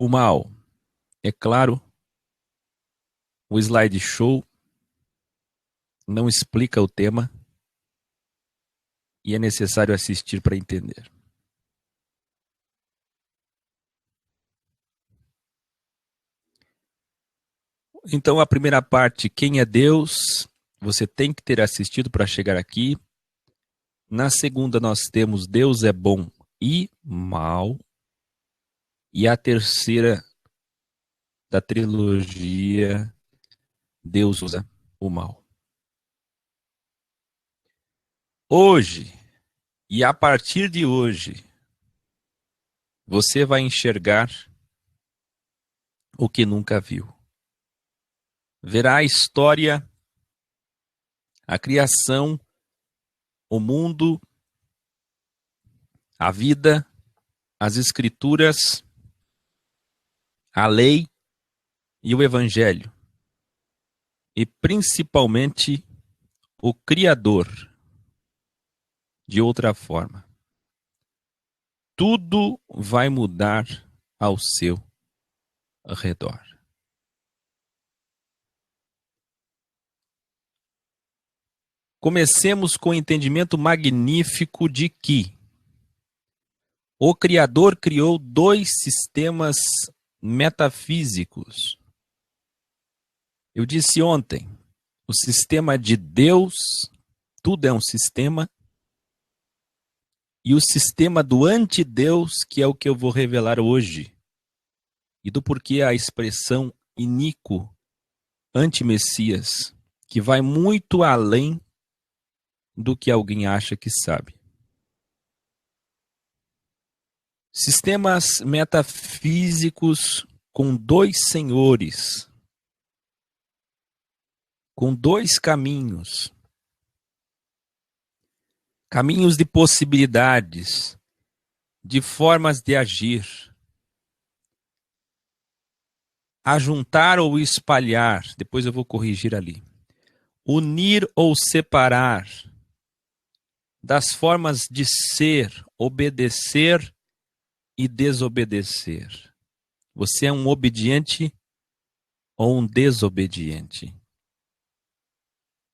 O mal, é claro, o slideshow não explica o tema e é necessário assistir para entender. Então, a primeira parte, quem é Deus, você tem que ter assistido para chegar aqui. Na segunda, nós temos Deus é bom e mal. E a terceira da trilogia, Deus usa o mal. Hoje, e a partir de hoje, você vai enxergar o que nunca viu. Verá a história, a criação, o mundo, a vida, as escrituras, a lei e o evangelho. E principalmente o Criador, de outra forma. Tudo vai mudar ao seu redor. Comecemos com o entendimento magnífico de que o Criador criou dois sistemas metafísicos. Eu disse ontem, o sistema de Deus, tudo é um sistema, e o sistema do antideus, que é o que eu vou revelar hoje, e do porquê a expressão iníquo, anti-messias, que vai muito além do que alguém acha que sabe. Sistemas metafísicos com dois senhores, com dois caminhos, caminhos de possibilidades, de formas de agir, ajuntar ou espalhar, depois eu vou corrigir ali, unir ou separar, das formas de ser, obedecer e desobedecer. Você é um obediente ou um desobediente?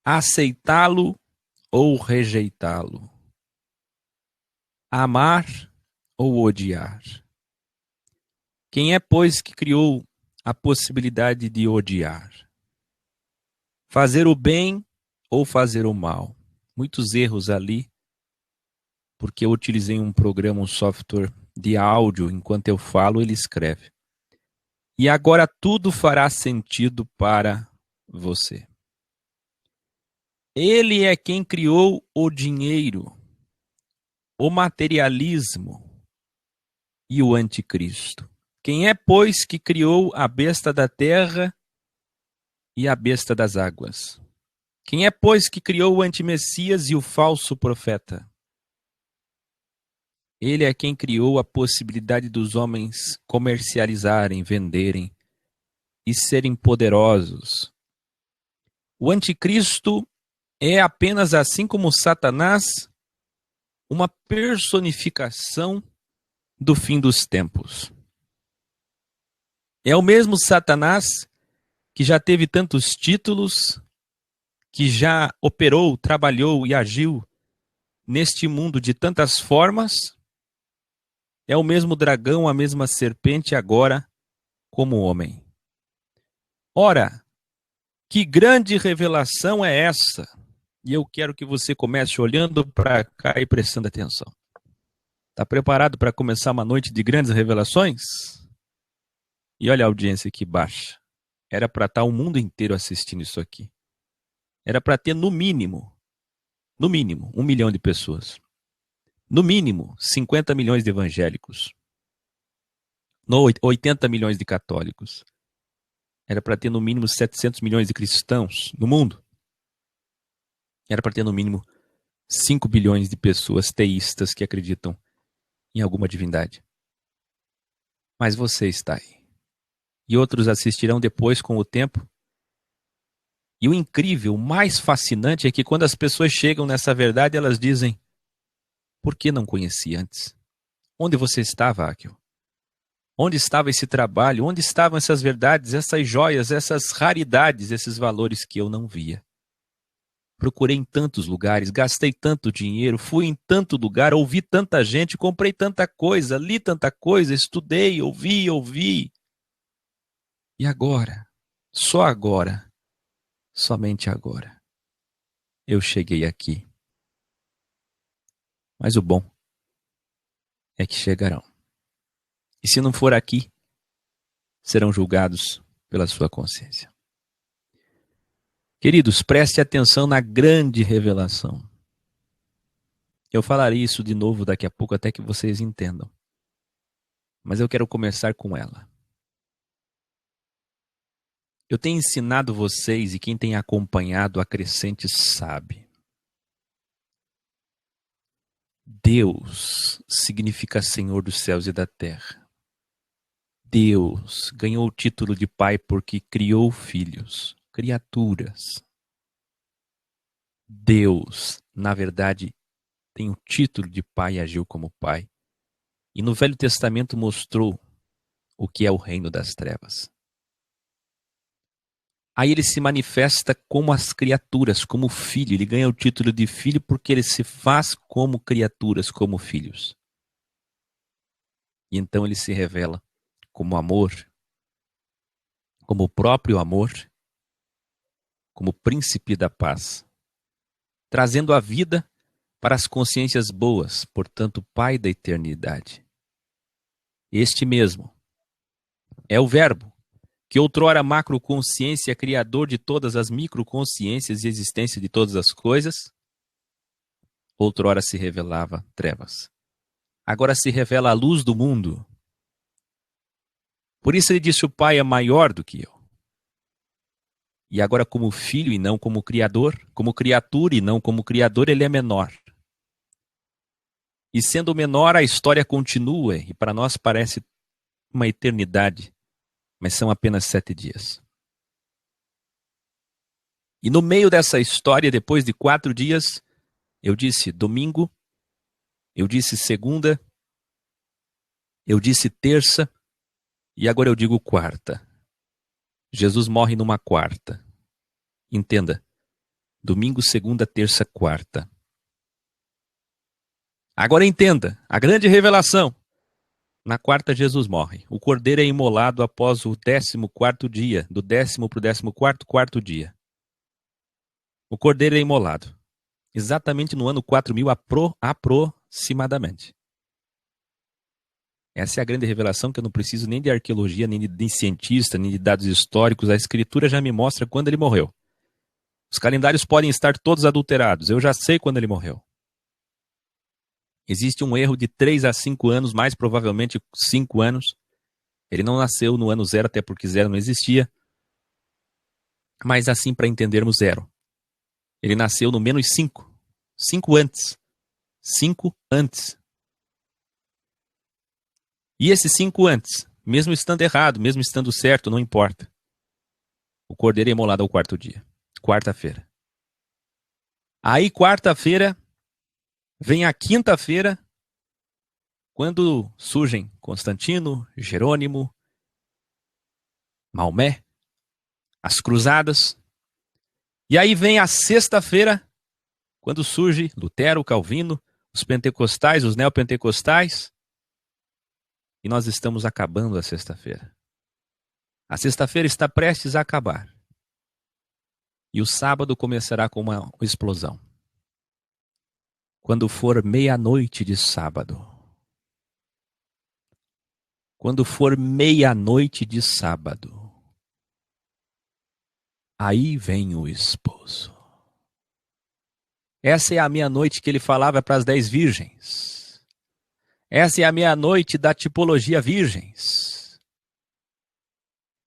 Aceitá-lo ou rejeitá-lo? Amar ou odiar? Quem é, pois, que criou a possibilidade de odiar? Fazer o bem ou fazer o mal? Muitos erros ali, porque eu utilizei um programa, um software de áudio, enquanto eu falo, ele escreve. E agora tudo fará sentido para você. Ele é quem criou o dinheiro, o materialismo e o anticristo. Quem é, pois, que criou a besta da terra e a besta das águas? Quem é, pois, que criou o antimessias e o falso profeta? Ele é quem criou a possibilidade dos homens comercializarem, venderem e serem poderosos. O anticristo é apenas, assim como Satanás, uma personificação do fim dos tempos. É o mesmo Satanás que já teve tantos títulos, que já operou, trabalhou e agiu neste mundo de tantas formas. É o mesmo dragão, a mesma serpente, agora como homem. Ora, que grande revelação é essa? E eu quero que você comece olhando para cá e prestando atenção. Está preparado para começar uma noite de grandes revelações? E olha a audiência que baixa. Era para estar o mundo inteiro assistindo isso aqui. Era para ter no mínimo, 1 milhão de pessoas. No mínimo, 50 milhões de evangélicos. 80 milhões de católicos. Era para ter no mínimo 700 milhões de cristãos no mundo. Era para ter no mínimo 5 bilhões de pessoas teístas que acreditam em alguma divindade. Mas você está aí. E outros assistirão depois com o tempo. E o incrível, o mais fascinante é que quando as pessoas chegam nessa verdade, elas dizem: por que não conheci antes? Onde você estava, Akio? Onde estava esse trabalho? Onde estavam essas verdades, essas joias, essas raridades, esses valores que eu não via? Procurei em tantos lugares, gastei tanto dinheiro, fui em tanto lugar, ouvi tanta gente, comprei tanta coisa, li tanta coisa, estudei, ouvi. E agora, só agora, somente agora, eu cheguei aqui. Mas o bom é que chegarão. E se não for aqui, serão julgados pela sua consciência. Queridos, preste atenção na grande revelação. Eu falarei isso de novo daqui a pouco até que vocês entendam. Mas eu quero começar com ela. Eu tenho ensinado vocês, e quem tem acompanhado a Crescente sabe. Deus significa Senhor dos céus e da terra. Deus ganhou o título de Pai porque criou filhos, criaturas. Deus, na verdade, tem o título de Pai e agiu como Pai. E no Velho Testamento mostrou o que é o reino das trevas. Aí ele se manifesta como as criaturas, como filho. Ele ganha o título de filho porque ele se faz como criaturas, como filhos. E então ele se revela como amor, como o próprio amor, como príncipe da paz, trazendo a vida para as consciências boas, portanto, Pai da eternidade. Este mesmo é o Verbo, que outrora macroconsciência, criador de todas as microconsciências e existência de todas as coisas, outrora se revelava trevas. Agora se revela a luz do mundo. Por isso ele disse: o Pai é maior do que eu. E agora, como filho e não como criador, como criatura e não como criador, ele é menor. E sendo menor, a história continua, e para nós parece uma eternidade, mas são apenas 7 dias. E no meio dessa história, depois de 4 dias, eu disse domingo, eu disse segunda, eu disse terça, e agora eu digo quarta. Jesus morre numa quarta. Entenda, domingo, segunda, terça, quarta. Agora entenda, a grande revelação. Na quarta, Jesus morre. O cordeiro é imolado após o 14º dia, do 10º para o 14º dia. O cordeiro é imolado, exatamente no ano 4000 aproximadamente. Essa é a grande revelação que eu não preciso nem de arqueologia, nem de cientista, nem de dados históricos. A escritura já me mostra quando ele morreu. Os calendários podem estar todos adulterados. Eu já sei quando ele morreu. Existe um erro de 3 a 5 anos, mais provavelmente 5 anos. Ele não nasceu no ano 0, até porque 0 não existia. Mas assim, para entendermos 0. Ele nasceu no menos 5. 5 antes. 5 antes. E esses 5 antes, mesmo estando errado, mesmo estando certo, não importa. O cordeiro é imolado ao 4º dia. Quarta-feira. Aí, quarta-feira, vem a quinta-feira, quando surgem Constantino, Jerônimo, Maomé, as cruzadas. E aí vem a sexta-feira, quando surge Lutero, Calvino, os pentecostais, os neopentecostais. E nós estamos acabando a sexta-feira. A sexta-feira está prestes a acabar. E o sábado começará com uma explosão. Quando for meia-noite de sábado. Quando for meia-noite de sábado. Aí vem o esposo. Essa é a meia-noite que ele falava para as 10 virgens. Essa é a meia-noite da tipologia virgens.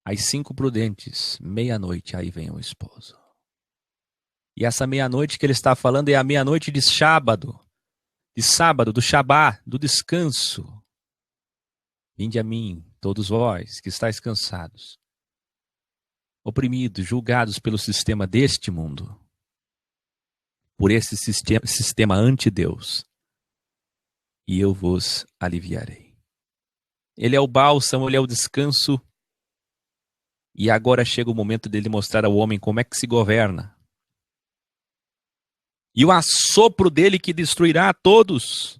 As 5 prudentes, meia-noite, aí vem o esposo. E essa meia-noite que ele está falando é a meia-noite de sábado. de sábado, do Shabá, do descanso. Vinde a mim, todos vós que estáis cansados, oprimidos, julgados pelo sistema deste mundo, por esse sistema anti-Deus, e eu vos aliviarei. Ele é o bálsamo, ele é o descanso, e agora chega o momento dele mostrar ao homem como é que se governa. E o assopro dele que destruirá a todos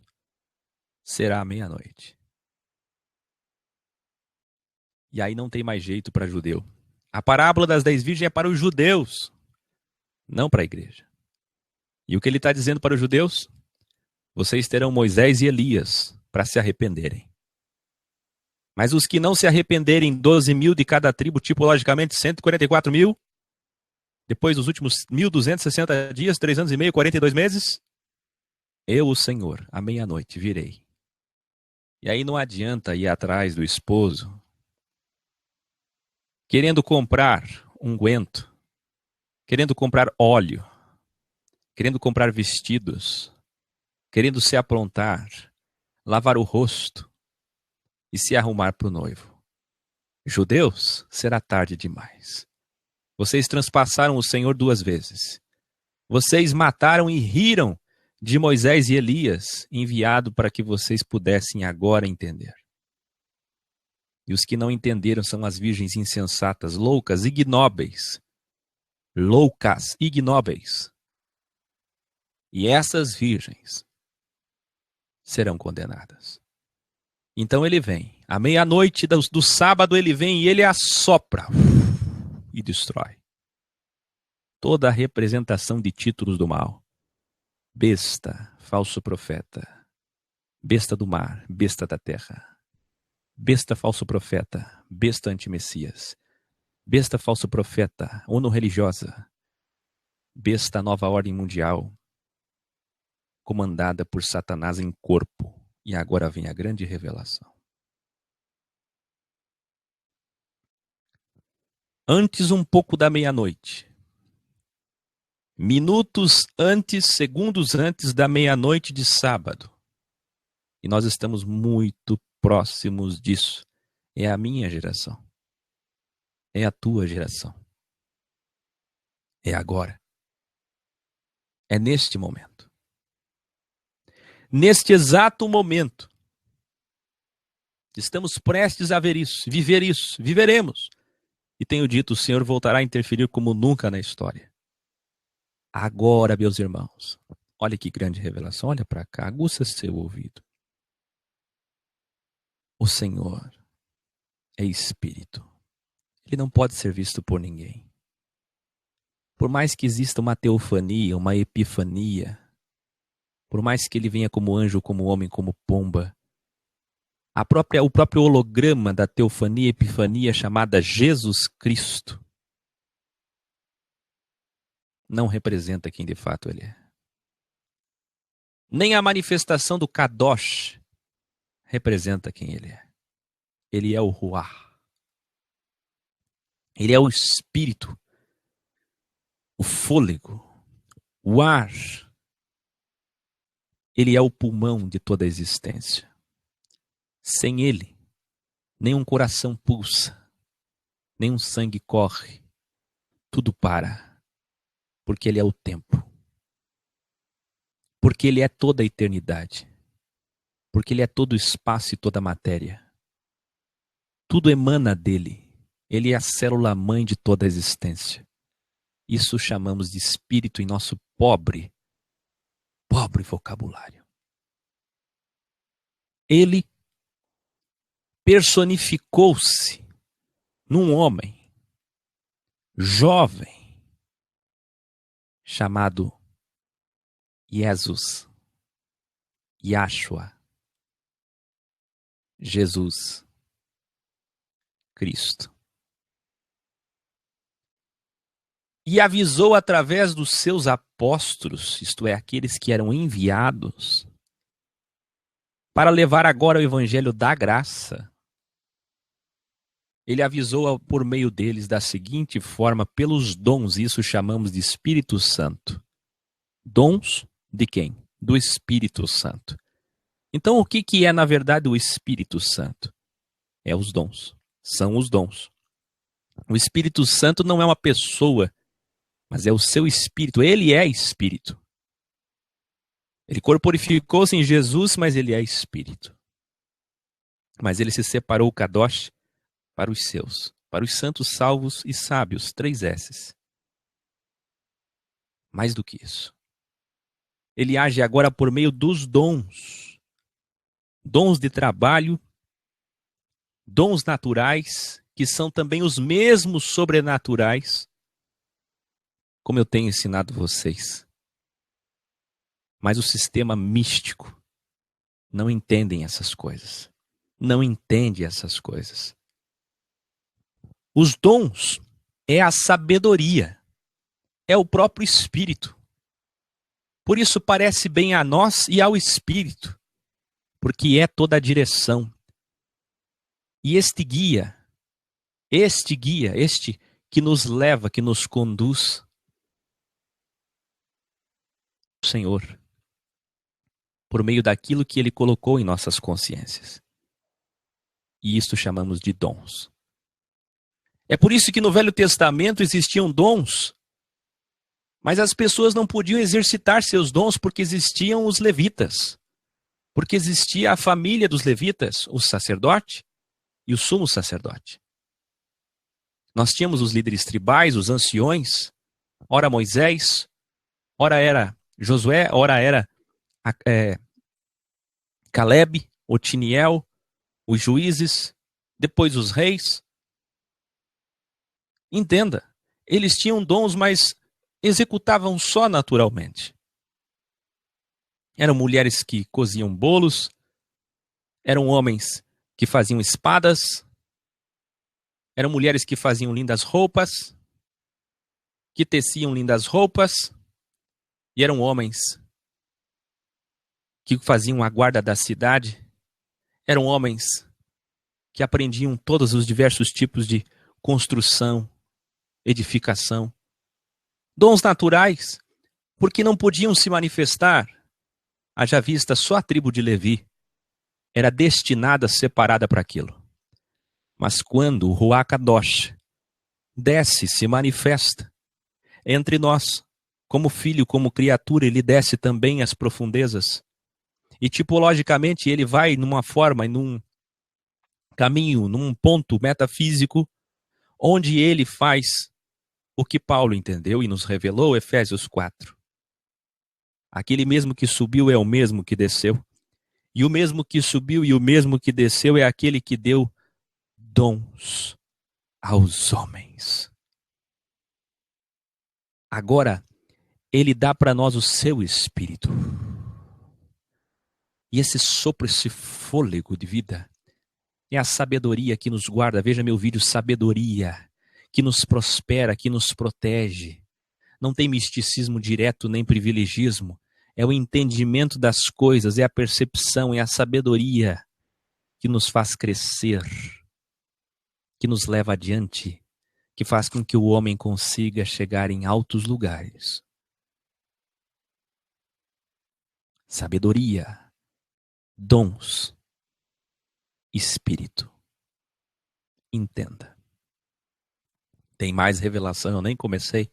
será à meia-noite. E aí não tem mais jeito para judeu. A parábola das 10 virgens é para os judeus, não para a igreja. E o que ele está dizendo para os judeus? Vocês terão Moisés e Elias para se arrependerem. Mas os que não se arrependerem, 12 mil de cada tribo, tipologicamente 144 mil, depois dos últimos 1.260 dias, 3 anos e meio, 42 meses, eu, o Senhor, à meia-noite virei. E aí não adianta ir atrás do esposo, querendo comprar unguento, querendo comprar óleo, querendo comprar vestidos, querendo se aprontar, lavar o rosto e se arrumar para o noivo. Judeus, será tarde demais. Vocês transpassaram o Senhor 2 vezes. Vocês mataram e riram de Moisés e Elias, enviado para que vocês pudessem agora entender. E os que não entenderam são as virgens insensatas, loucas, ignóbeis. Loucas, ignóbeis. E essas virgens serão condenadas. Então ele vem. À meia-noite do sábado ele vem e ele assopra e destrói toda a representação de títulos do mal. Besta, falso profeta. Besta do mar, besta da terra. Besta, falso profeta. Besta antimessias. Besta, falso profeta. ONU religiosa. Besta, nova ordem mundial. Comandada por Satanás em corpo. E agora vem a grande revelação. Antes um pouco da meia-noite. Minutos antes, segundos antes da meia-noite de sábado. E nós estamos muito próximos disso. É a minha geração. É a tua geração. É agora. É neste momento. Neste exato momento. Estamos prestes a ver isso, viver isso, viveremos. E tenho dito, o Senhor voltará a interferir como nunca na história. Agora, meus irmãos, olha que grande revelação, olha para cá, aguça seu ouvido. O Senhor é Espírito. Ele não pode ser visto por ninguém. Por mais que exista uma teofania, uma epifania, por mais que ele venha como anjo, como homem, como pomba, o próprio holograma da teofania e epifania chamada Jesus Cristo não representa quem de fato ele é. Nem a manifestação do Kadosh representa quem ele é. Ele é o Ruach. Ele é o Espírito, o fôlego, o ar. Ele é o pulmão de toda a existência. Sem ele, nenhum coração pulsa, nenhum sangue corre. Tudo para, porque ele é o tempo. Porque ele é toda a eternidade. Porque ele é todo o espaço e toda a matéria. Tudo emana dele. Ele é a célula-mãe de toda a existência. Isso chamamos de espírito em nosso pobre vocabulário. Ele personificou-se num homem jovem chamado Jesus, Yahshua, Jesus Cristo. E avisou através dos seus apóstolos, isto é, aqueles que eram enviados, para levar agora o evangelho da graça. Ele avisou por meio deles da seguinte forma, pelos dons, isso chamamos de Espírito Santo. Dons de quem? do Espírito Santo. Então, o que é, na verdade, o Espírito Santo? É os dons. São os dons. O Espírito Santo não é uma pessoa, mas é o seu Espírito. Ele é Espírito. Ele corporificou-se em Jesus, mas ele é Espírito. Mas ele se separou o Kadosh para os seus, para os santos, salvos e sábios, 3 S's. Mais do que isso. Ele age agora por meio dos dons. Dons de trabalho, dons naturais, que são também os mesmos sobrenaturais, como eu tenho ensinado vocês. Mas o sistema místico não entende essas coisas. Não entende essas coisas. Os dons é a sabedoria, é o próprio Espírito. Por isso parece bem a nós e ao Espírito, porque é toda a direção. E este que nos leva, que nos conduz, o Senhor, por meio daquilo que Ele colocou em nossas consciências. E isto chamamos de dons. É por isso que no Velho Testamento existiam dons, mas as pessoas não podiam exercitar seus dons porque existiam os levitas, porque existia a família dos levitas, o sacerdote e o sumo sacerdote. Nós tínhamos os líderes tribais, os anciões, ora Moisés, ora era Josué, ora era Caleb, Otiniel, os juízes, depois os reis. Entenda, eles tinham dons, mas executavam só naturalmente. Eram mulheres que coziam bolos, eram homens que faziam espadas, eram mulheres que faziam lindas roupas, que teciam lindas roupas, e eram homens que faziam a guarda da cidade, eram homens que aprendiam todos os diversos tipos de construção, edificação. Dons naturais, porque não podiam se manifestar, haja vista só a tribo de Levi era destinada, separada para aquilo. Mas quando o Ruach Kadosh desce, se manifesta entre nós, como filho, como criatura, ele desce também às profundezas. E tipologicamente ele vai numa forma, num caminho, num ponto metafísico, onde ele faz o que Paulo entendeu e nos revelou, Efésios 4. Aquele mesmo que subiu é o mesmo que desceu. E o mesmo que subiu e o mesmo que desceu é aquele que deu dons aos homens. Agora, ele dá para nós o seu Espírito. E esse sopro, esse fôlego de vida, é a sabedoria que nos guarda. Veja meu vídeo, sabedoria, que nos prospera, que nos protege. Não tem misticismo direto nem privilegismo. É o entendimento das coisas, é a percepção, é a sabedoria que nos faz crescer, que nos leva adiante, que faz com que o homem consiga chegar em altos lugares. Sabedoria, dons, Espírito. Entenda. Tem mais revelação, eu nem comecei.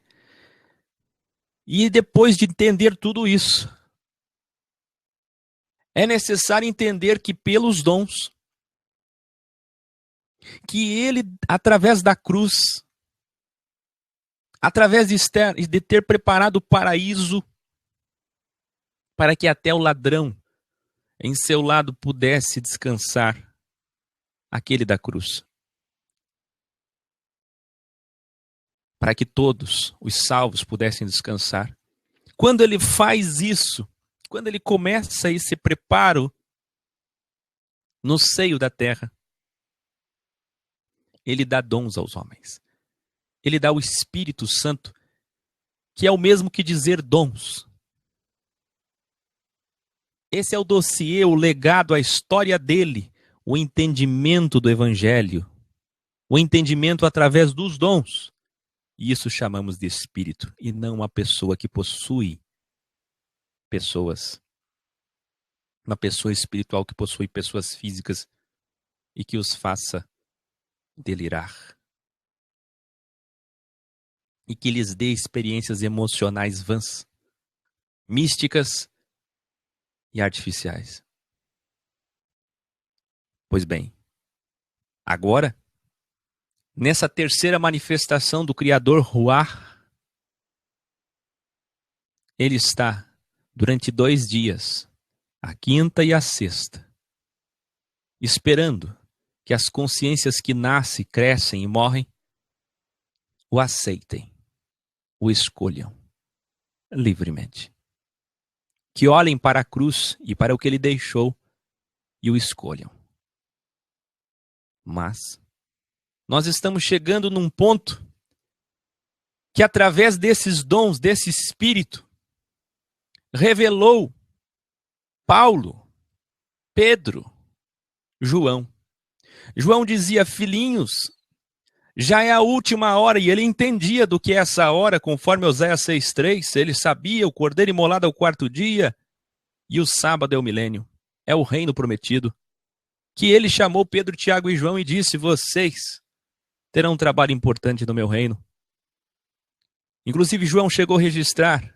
E depois de entender tudo isso, é necessário entender que pelos dons, que ele, através da cruz, através de ter preparado o paraíso, para que até o ladrão em seu lado pudesse descansar, aquele da cruz. Para que todos os salvos pudessem descansar. Quando ele faz isso, quando ele começa esse preparo no seio da terra, ele dá dons aos homens. Ele dá o Espírito Santo, que é o mesmo que dizer dons. Esse é o dossiê, o legado, a história dele, o entendimento do Evangelho, o entendimento através dos dons. E isso chamamos de Espírito, e não uma pessoa que possui pessoas uma pessoa espiritual que possui pessoas físicas e que os faça delirar. E que lhes dê experiências emocionais vãs, místicas e artificiais. Pois bem, agora, nessa terceira manifestação do Criador Ruach, ele está, durante 2 dias, a quinta e a sexta, esperando que as consciências que nascem, crescem e morrem o aceitem, o escolham livremente. Que olhem para a cruz e para o que ele deixou e o escolham. Mas nós estamos chegando num ponto que, através desses dons, desse Espírito, revelou Paulo, Pedro, João. João dizia: filhinhos, já é a última hora, e ele entendia do que é essa hora, conforme Oséias 6,3, ele sabia, o cordeiro imolado é o 4º dia, e o sábado é o milênio, é o reino prometido. Que ele chamou Pedro, Tiago e João e disse: vocês terão um trabalho importante no meu reino. Inclusive, João chegou a registrar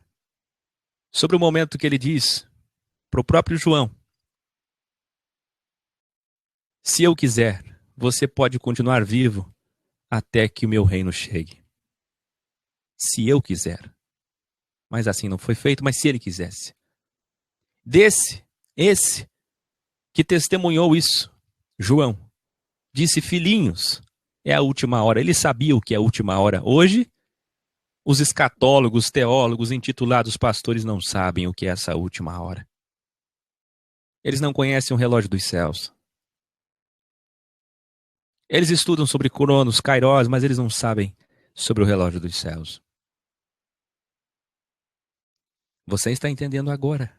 sobre o momento que ele diz para o próprio João: se eu quiser, você pode continuar vivo até que o meu reino chegue. Se eu quiser. Mas assim não foi feito, mas se ele quisesse. Esse que testemunhou isso, João, disse: filhinhos, é a última hora. Ele sabia o que é a última hora. Hoje, os escatólogos, teólogos, intitulados pastores não sabem o que é essa última hora. Eles não conhecem o relógio dos céus. Eles estudam sobre Cronos, Kairos, mas eles não sabem sobre o relógio dos céus. Você está entendendo agora.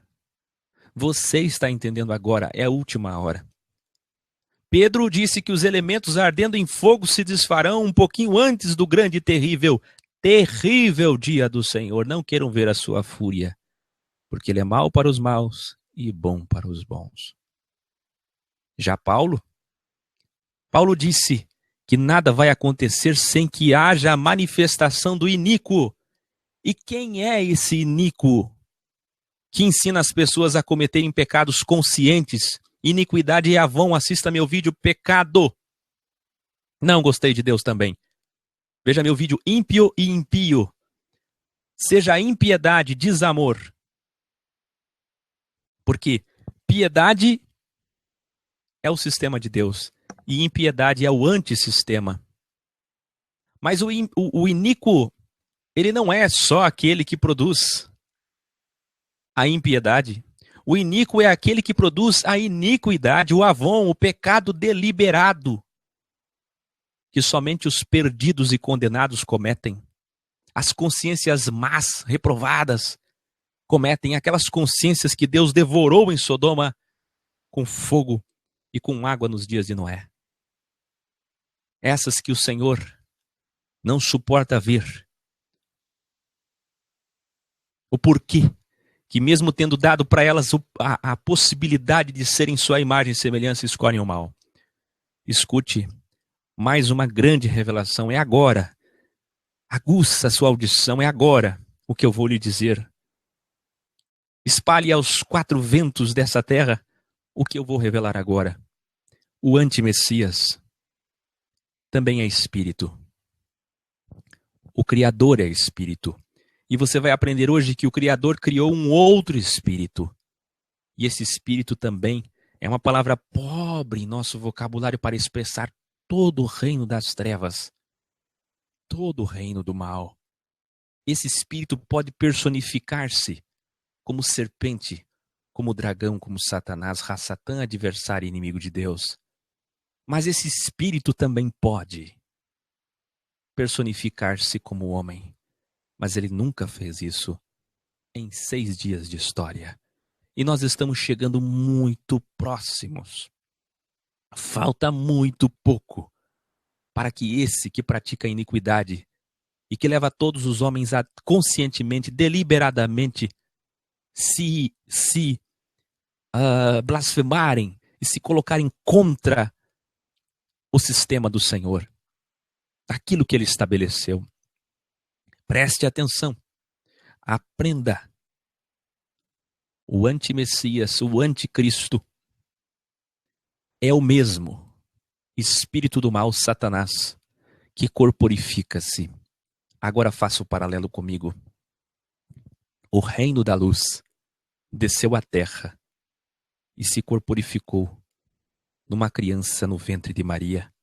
Você está entendendo agora. É a última hora. Pedro disse que os elementos ardendo em fogo se desfarão um pouquinho antes do grande e terrível dia do Senhor. Não queiram ver a sua fúria, porque ele é mau para os maus e bom para os bons. Já Paulo disse que nada vai acontecer sem que haja a manifestação do iníquo. E quem é esse iníquo que ensina as pessoas a cometerem pecados conscientes? Iniquidade e Avon, assista meu vídeo Pecado. Não gostei de Deus também. Veja meu vídeo Ímpio e Impio. Seja impiedade, desamor. Porque piedade é o sistema de Deus e impiedade é o antissistema. Mas o iníquo, ele não é só aquele que produz a impiedade. O iníquo é aquele que produz a iniquidade, o Avon, o pecado deliberado, que somente os perdidos e condenados cometem. As consciências más, reprovadas, cometem, aquelas consciências que Deus devorou em Sodoma com fogo e com água nos dias de Noé. Essas que o Senhor não suporta ver. O porquê que, mesmo tendo dado para elas a possibilidade de serem sua imagem e semelhança, escolhem o mal. Escute, mais uma grande revelação. É agora. Aguça a sua audição. É agora o que eu vou lhe dizer. Espalhe aos 4 ventos dessa terra o que eu vou revelar agora. O anti-Messias também é espírito. O Criador é espírito. E você vai aprender hoje que o Criador criou um outro espírito. E esse espírito também é uma palavra pobre em nosso vocabulário para expressar todo o reino das trevas, todo o reino do mal. Esse espírito pode personificar-se como serpente, como dragão, como Satanás, Satã, adversário e inimigo de Deus. Mas esse espírito também pode personificar-se como homem. Mas ele nunca fez isso em 6 dias de história. E nós estamos chegando muito próximos. Falta muito pouco para que esse que pratica a iniquidade e que leva todos os homens a conscientemente, deliberadamente, se blasfemarem e se colocarem contra o sistema do Senhor, aquilo que ele estabeleceu. Preste atenção, aprenda. O anti-Messias, o anticristo, é o mesmo espírito do mal, Satanás, que corporifica-se. Agora faça o paralelo comigo. O reino da luz desceu à terra e se corporificou numa criança no ventre de Maria.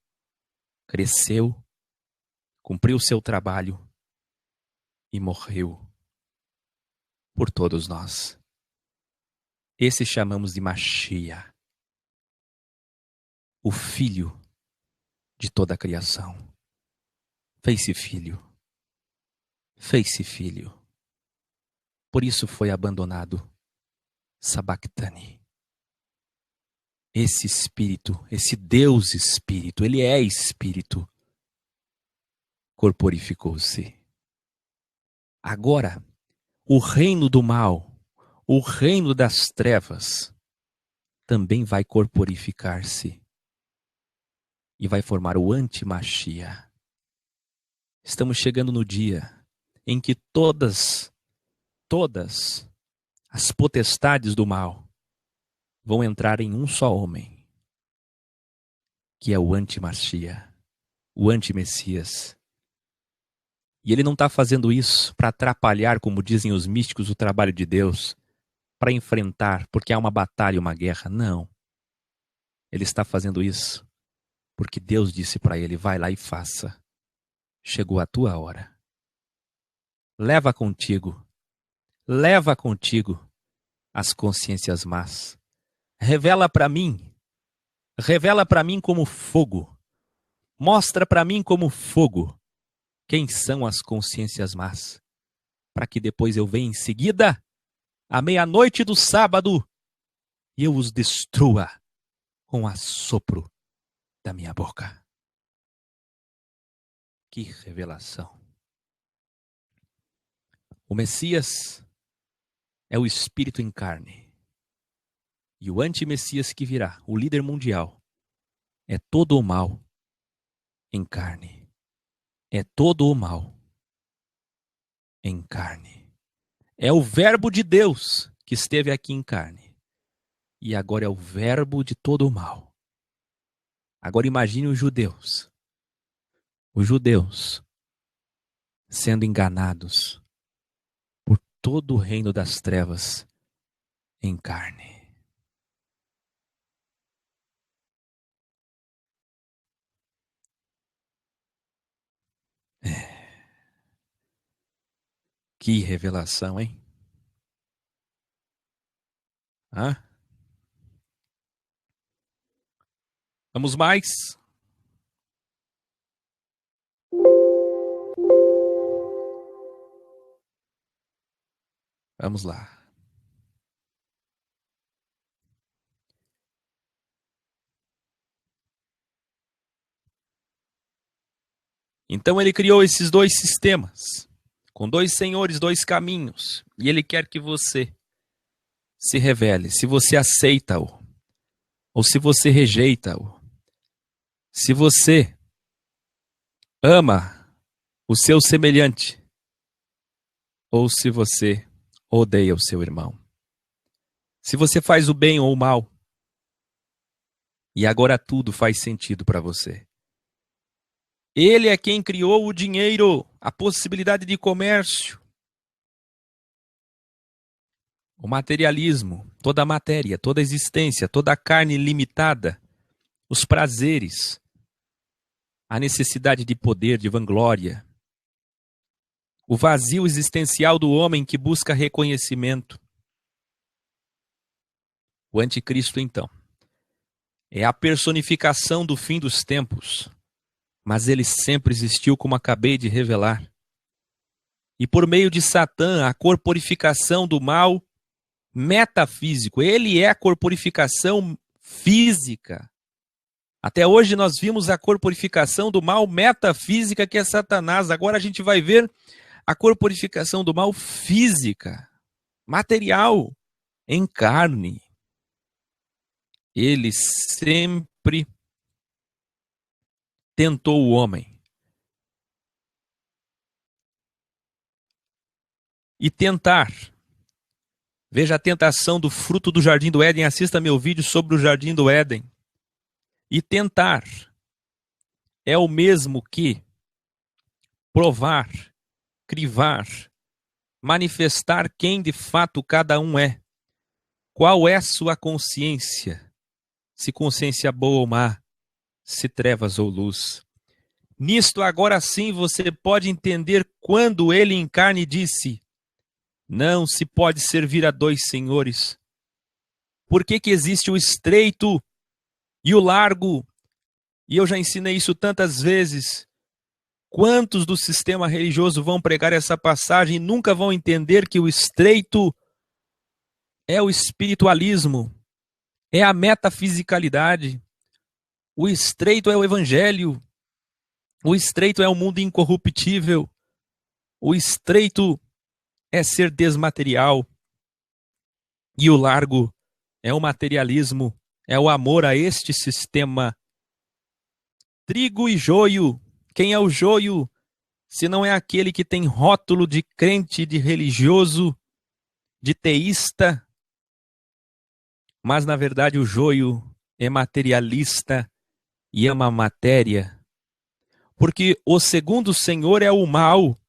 Cresceu, cumpriu seu trabalho e morreu por todos nós. Esse chamamos de Mashiach, o filho de toda a criação. Fez-se filho. Fez-se filho. Por isso foi abandonado. Sabactani. Esse Espírito, esse Deus Espírito, ele é Espírito, corporificou-se. Agora, o reino do mal, o reino das trevas, também vai corporificar-se e vai formar o anti-Mashiach. Estamos chegando no dia em que todas as potestades do mal vão entrar em um só homem, que é o anti-Mashiach, o anti-Messias. E ele não está fazendo isso para atrapalhar, como dizem os místicos, o trabalho de Deus, para enfrentar, porque há uma batalha, uma guerra. Não. Ele está fazendo isso porque Deus disse para ele, vai lá e faça. Chegou a tua hora. Leva contigo as consciências más. Revela para mim como fogo. Mostra para mim como fogo quem são as consciências más, para que depois eu venha em seguida, à meia-noite do sábado, e eu os destrua com o assopro da minha boca. Que revelação! O Messias é o Espírito em carne. E o anti-Messias que virá, o líder mundial, é todo o mal em carne. É todo o mal em carne. É o verbo de Deus que esteve aqui em carne. E agora é o verbo de todo o mal. Agora imagine os judeus sendo enganados por todo o reino das trevas em carne. Que revelação, hein? Vamos mais? Vamos lá. Então ele criou esses dois sistemas, com dois senhores, dois caminhos, e ele quer que você se revele, se você aceita-o, ou se você rejeita-o. Se você ama o seu semelhante, ou se você odeia o seu irmão. Se você faz o bem ou o mal, e agora tudo faz sentido para você. Ele é quem criou o dinheiro, a possibilidade de comércio, o materialismo, toda a matéria, toda a existência, toda a carne limitada, os prazeres, a necessidade de poder, de vanglória, o vazio existencial do homem que busca reconhecimento. O anticristo, então, é a personificação do fim dos tempos, mas ele sempre existiu, como acabei de revelar. E por meio de Satã, a corporificação do mal metafísico, ele é a corporificação física. Até hoje nós vimos a corporificação do mal metafísica, que é Satanás. Agora a gente vai ver a corporificação do mal física, material, em carne. Ele sempre tentou o homem. E tentar. Veja a tentação do fruto do Jardim do Éden. Assista meu vídeo sobre o Jardim do Éden. E tentar é o mesmo que provar, crivar, manifestar quem de fato cada um é. Qual é sua consciência? Se consciência boa ou má, se trevas ou luz. Nisto agora sim você pode entender quando ele em carne disse: não se pode servir a dois senhores. Por que que existe o estreito e o largo? E eu já ensinei isso tantas vezes. Quantos do sistema religioso vão pregar essa passagem e nunca vão entender que o estreito é o espiritualismo, é a metafisicalidade. O estreito é o evangelho. O estreito é o mundo incorruptível. O estreito é ser desmaterial. E o largo é o materialismo, é o amor a este sistema. Trigo e joio. Quem é o joio? Se não é aquele que tem rótulo de crente, de religioso, de teísta, mas na verdade o joio é materialista e ama a matéria. Porque o segundo senhor é o mal.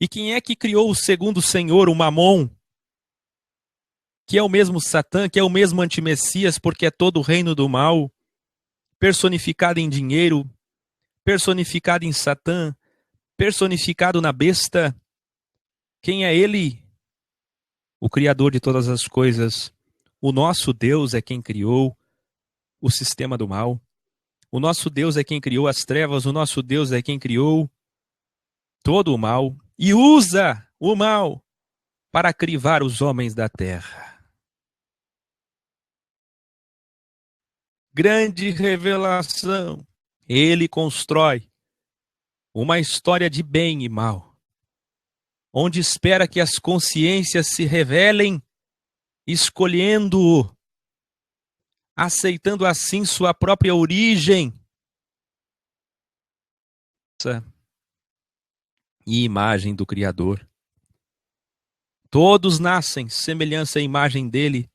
E quem é que criou o segundo senhor, o Mamon? Que é o mesmo Satã, que é o mesmo antimessias, porque é todo o reino do mal, personificado em dinheiro, personificado em Satã, personificado na besta. Quem é ele? O Criador de todas as coisas. O nosso Deus é quem criou o sistema do mal. O nosso Deus é quem criou as trevas. O nosso Deus é quem criou todo o mal. E usa o mal para crivar os homens da terra. Grande revelação. Ele constrói uma história de bem e mal, onde espera que as consciências se revelem, escolhendo-o, aceitando assim sua própria origem e imagem do Criador. Todos nascem semelhança à imagem dele,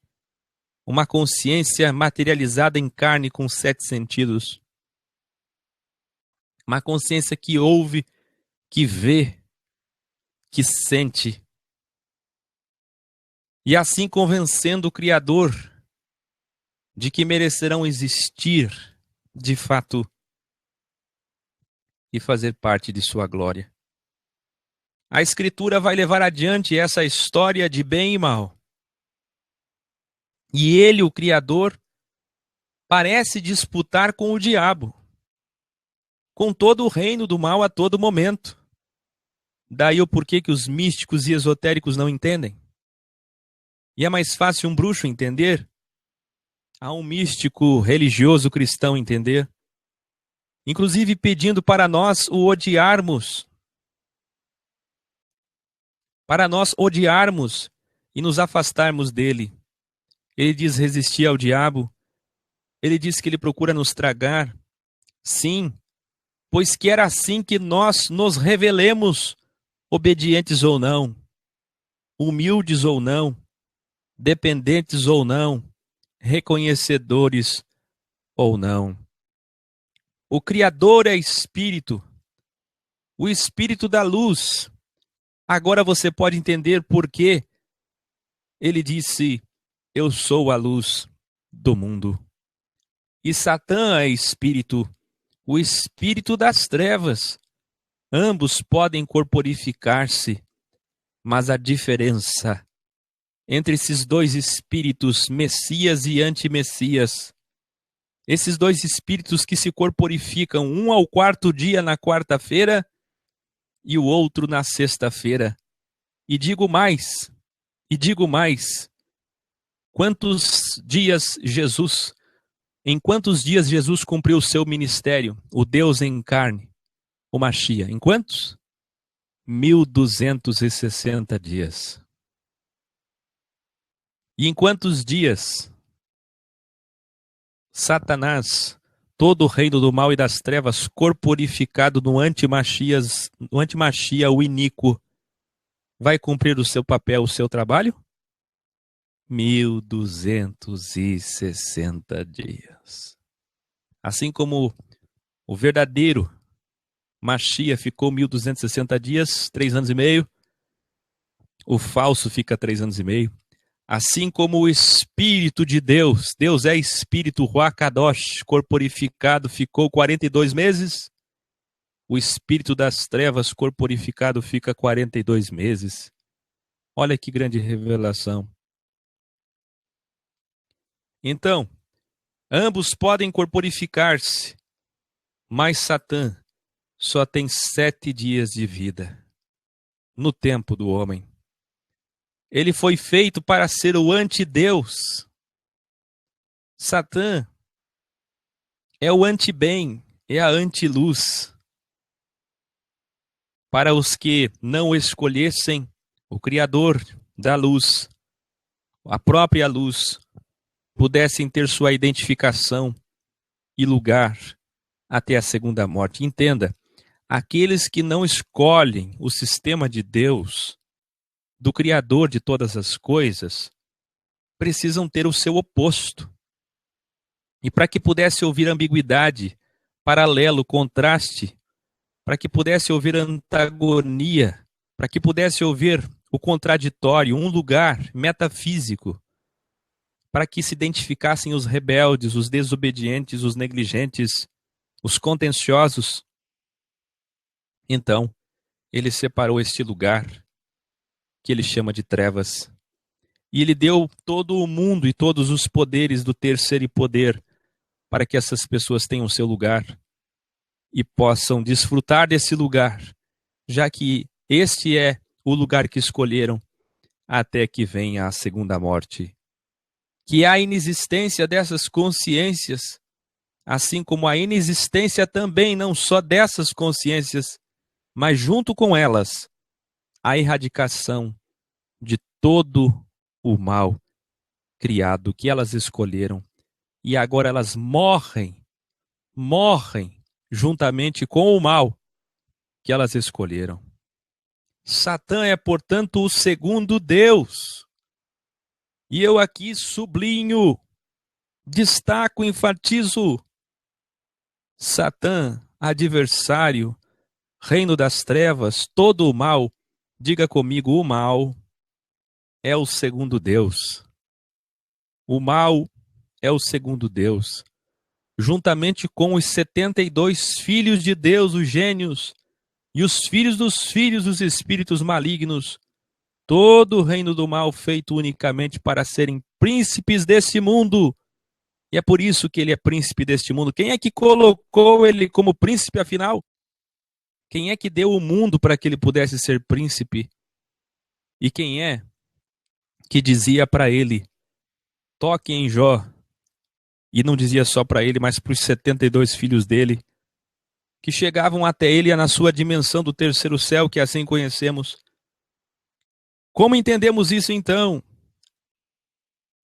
uma consciência materializada em carne com 7 sentidos. Uma consciência que ouve, que vê, que sente. E assim convencendo o Criador de que merecerão existir, de fato, e fazer parte de sua glória. A Escritura vai levar adiante essa história de bem e mal. E ele, o Criador, parece disputar com o diabo, com todo o reino do mal a todo momento. Daí o porquê que os místicos e esotéricos não entendem. E é mais fácil um bruxo entender, a um místico religioso cristão entender, inclusive pedindo para nós o odiarmos, para nós odiarmos e nos afastarmos dele. Ele diz resistir ao diabo, ele diz que ele procura nos tragar. Sim, pois que era assim que nós nos revelemos, obedientes ou não, humildes ou não, dependentes ou não, reconhecedores ou não. O Criador é Espírito, o Espírito da luz. Agora você pode entender por que ele disse: eu sou a luz do mundo. E Satã é espírito, o espírito das trevas. Ambos podem corporificar-se, mas a diferença entre esses dois espíritos, Messias e anti-Messias, esses dois espíritos que se corporificam, um ao 4º dia na quarta-feira e o outro na sexta-feira. E digo mais, em quantos dias Jesus cumpriu o seu ministério, o Deus em carne, o Machia? Em quantos? 1260 dias. E em quantos dias Satanás, todo o reino do mal e das trevas, corporificado no antimachia, o iníquo, vai cumprir o seu papel, o seu trabalho? 1260 dias. Assim como o verdadeiro Machia ficou 1260 dias, 3 anos e meio, o falso fica 3 anos e meio. Assim como o Espírito de Deus, Deus é Espírito, Ruach Kadosh, corporificado, ficou 42 meses, o Espírito das trevas, corporificado, fica 42 meses. Olha que grande revelação. Então, ambos podem corporificar-se, mas Satã só tem 7 dias de vida no tempo do homem. Ele foi feito para ser o antideus. Satã é o anti-bem, é a anti-luz. Para os que não escolhessem o Criador da luz, a própria luz, pudessem ter sua identificação e lugar até a segunda morte. Entenda, aqueles que não escolhem o sistema de Deus, do Criador de todas as coisas, precisam ter o seu oposto. E para que pudesse ouvir ambiguidade, paralelo, contraste, para que pudesse ouvir antagonia, para que pudesse ouvir o contraditório, um lugar metafísico, para que se identificassem os rebeldes, os desobedientes, os negligentes, os contenciosos. Então, ele separou este lugar que ele chama de trevas. E ele deu todo o mundo e todos os poderes do terceiro poder para que essas pessoas tenham seu lugar e possam desfrutar desse lugar, já que este é o lugar que escolheram até que venha a segunda morte. Que a inexistência dessas consciências, assim como a inexistência também não só dessas consciências, mas junto com elas, a erradicação de todo o mal criado que elas escolheram. E agora elas morrem juntamente com o mal que elas escolheram. Satã é, portanto, o segundo Deus. E eu aqui sublinho, destaco, enfatizo. Satã, adversário, reino das trevas, todo o mal, diga comigo, o mal é o segundo Deus. O mal é o segundo Deus. Juntamente com os 72 filhos de Deus, os gênios, e os filhos dos espíritos malignos, todo o reino do mal feito unicamente para serem príncipes desse mundo. E é por isso que ele é príncipe deste mundo. Quem é que colocou ele como príncipe, afinal? Quem é que deu o mundo para que ele pudesse ser príncipe? E quem é que dizia para ele, toque em Jó, e não dizia só para ele, mas para os 72 filhos dele, que chegavam até ele na sua dimensão do terceiro céu, que assim conhecemos. Como entendemos isso então?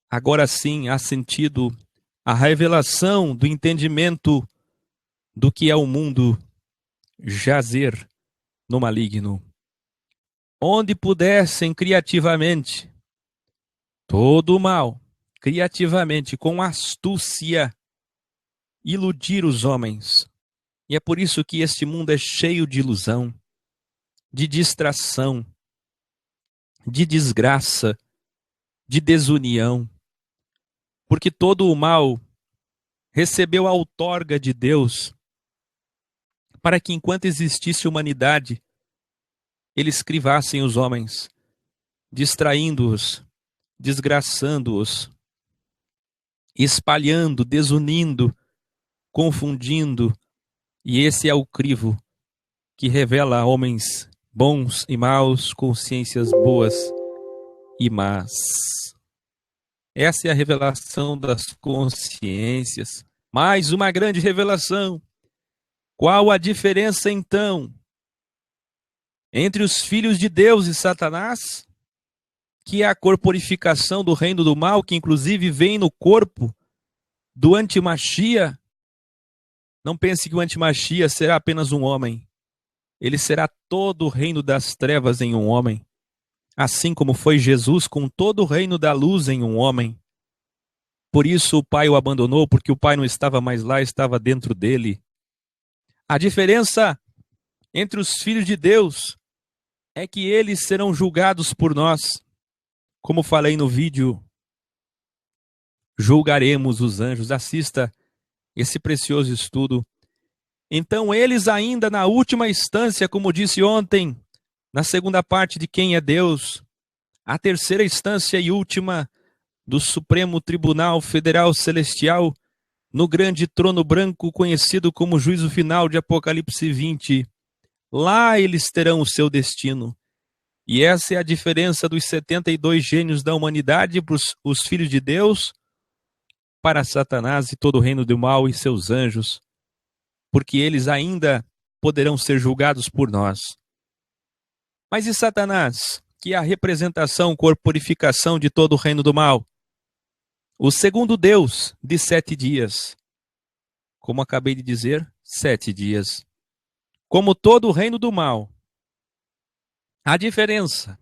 Agora sim há sentido a revelação do entendimento do que é o mundo jazer no maligno, onde pudessem criativamente todo o mal, criativamente, com astúcia, iludir os homens. E é por isso que este mundo é cheio de ilusão, de distração, de desgraça, de desunião, porque todo o mal recebeu a outorga de Deus para que enquanto existisse humanidade, eles crivassem os homens, distraindo-os, desgraçando-os, espalhando, desunindo, confundindo. E esse é o crivo que revela a homens bons e maus, consciências boas e más. Essa é a revelação das consciências. Mais uma grande revelação. Qual a diferença, então, entre os filhos de Deus e Satanás, que é a corporificação do reino do mal, que inclusive vem no corpo do antimachia, não pense que o antimachia será apenas um homem. Ele será todo o reino das trevas em um homem. Assim como foi Jesus com todo o reino da luz em um homem. Por isso o Pai o abandonou, porque o Pai não estava mais lá, estava dentro dele. A diferença entre os filhos de Deus é que eles serão julgados por nós. Como falei no vídeo, julgaremos os anjos. Assista esse precioso estudo. Então eles ainda na última instância, como disse ontem, na segunda parte de Quem é Deus, a terceira instância e última do Supremo Tribunal Federal Celestial, no grande trono branco conhecido como juízo final de Apocalipse 20. Lá eles terão o seu destino. E essa é a diferença dos 72 gênios da humanidade para os filhos de Deus, para Satanás e todo o reino do mal e seus anjos, porque eles ainda poderão ser julgados por nós. Mas e Satanás, que é a representação, corporificação de todo o reino do mal? O segundo Deus de 7 dias. Como acabei de dizer, 7 dias. Como todo o reino do mal. A diferença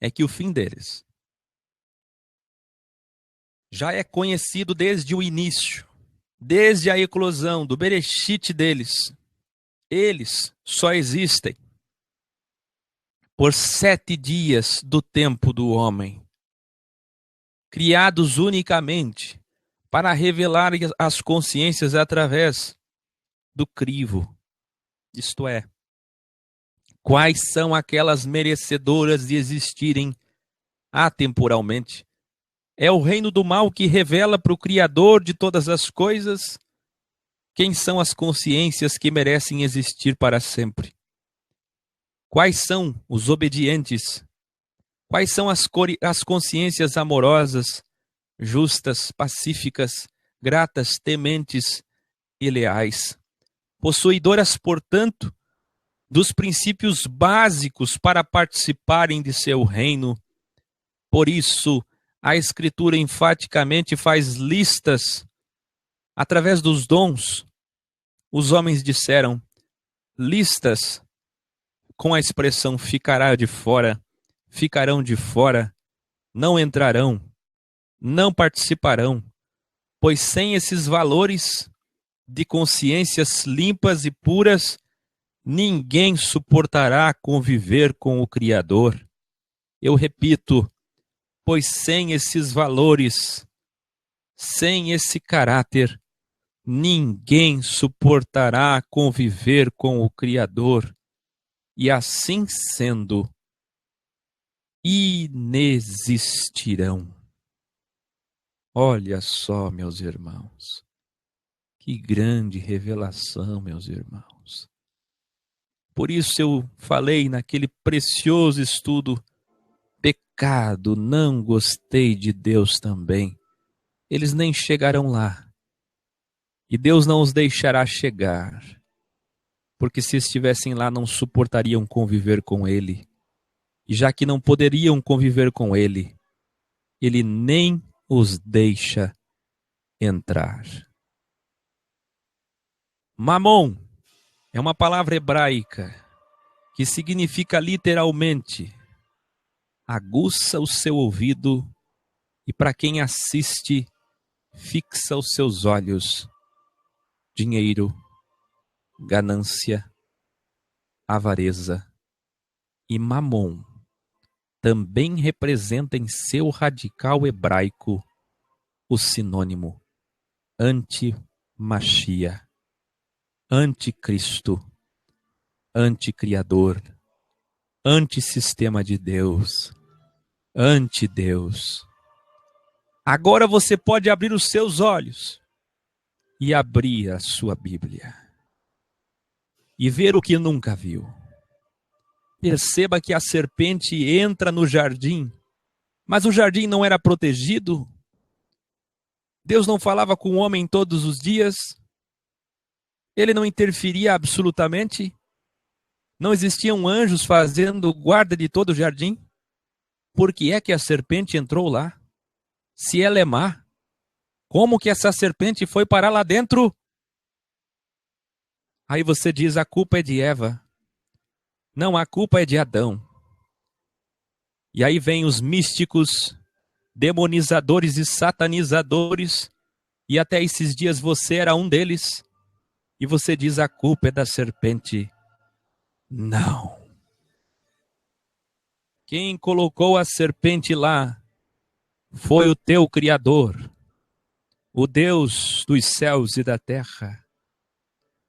é que o fim deles já é conhecido desde o início, desde a eclosão do berechite deles. Eles só existem por 7 dias do tempo do homem, criados unicamente para revelar as consciências através do crivo, isto é, quais são aquelas merecedoras de existirem atemporalmente. É o reino do mal que revela para o Criador de todas as coisas quem são as consciências que merecem existir para sempre. Quais são os obedientes? Quais são as consciências amorosas, justas, pacíficas, gratas, tementes e leais? Possuidoras, portanto, dos princípios básicos para participarem de seu reino. Por isso, a Escritura enfaticamente faz listas através dos dons. Os homens disseram listas com a expressão ficarão de fora, não entrarão, não participarão, pois sem esses valores de consciências limpas e puras, ninguém suportará conviver com o Criador. Eu repito, pois sem esses valores, sem esse caráter, ninguém suportará conviver com o Criador. E assim sendo, inexistirão. Olha só, meus irmãos, que grande revelação, meus irmãos. Por isso eu falei naquele precioso estudo, pecado, não gostei de Deus também. Eles nem chegarão lá. E Deus não os deixará chegar. Porque se estivessem lá não suportariam conviver com Ele. E já que não poderiam conviver com Ele, Ele nem os deixa entrar. Mamon é uma palavra hebraica que significa literalmente aguça o seu ouvido e para quem assiste, fixa os seus olhos. Dinheiro, ganância, avareza e mamon também representa em seu radical hebraico o sinônimo anti-machia, anticristo, anticriador, antissistema de Deus, antideus. Agora você pode abrir os seus olhos e abrir a sua Bíblia e ver o que nunca viu. Perceba que a serpente entra no jardim, mas o jardim não era protegido. Deus não falava com o homem todos os dias. Ele não interferia absolutamente. Não existiam anjos fazendo guarda de todo o jardim. Por que é que a serpente entrou lá? Se ela é má, Como que essa serpente foi parar lá dentro? Aí você diz, a culpa é de Eva. Não, a culpa é de Adão. E aí vem os místicos, demonizadores e satanizadores, e até esses dias você era um deles, e você diz, a culpa é da serpente. Não. Quem colocou a serpente lá foi o teu Criador, o Deus dos céus e da terra.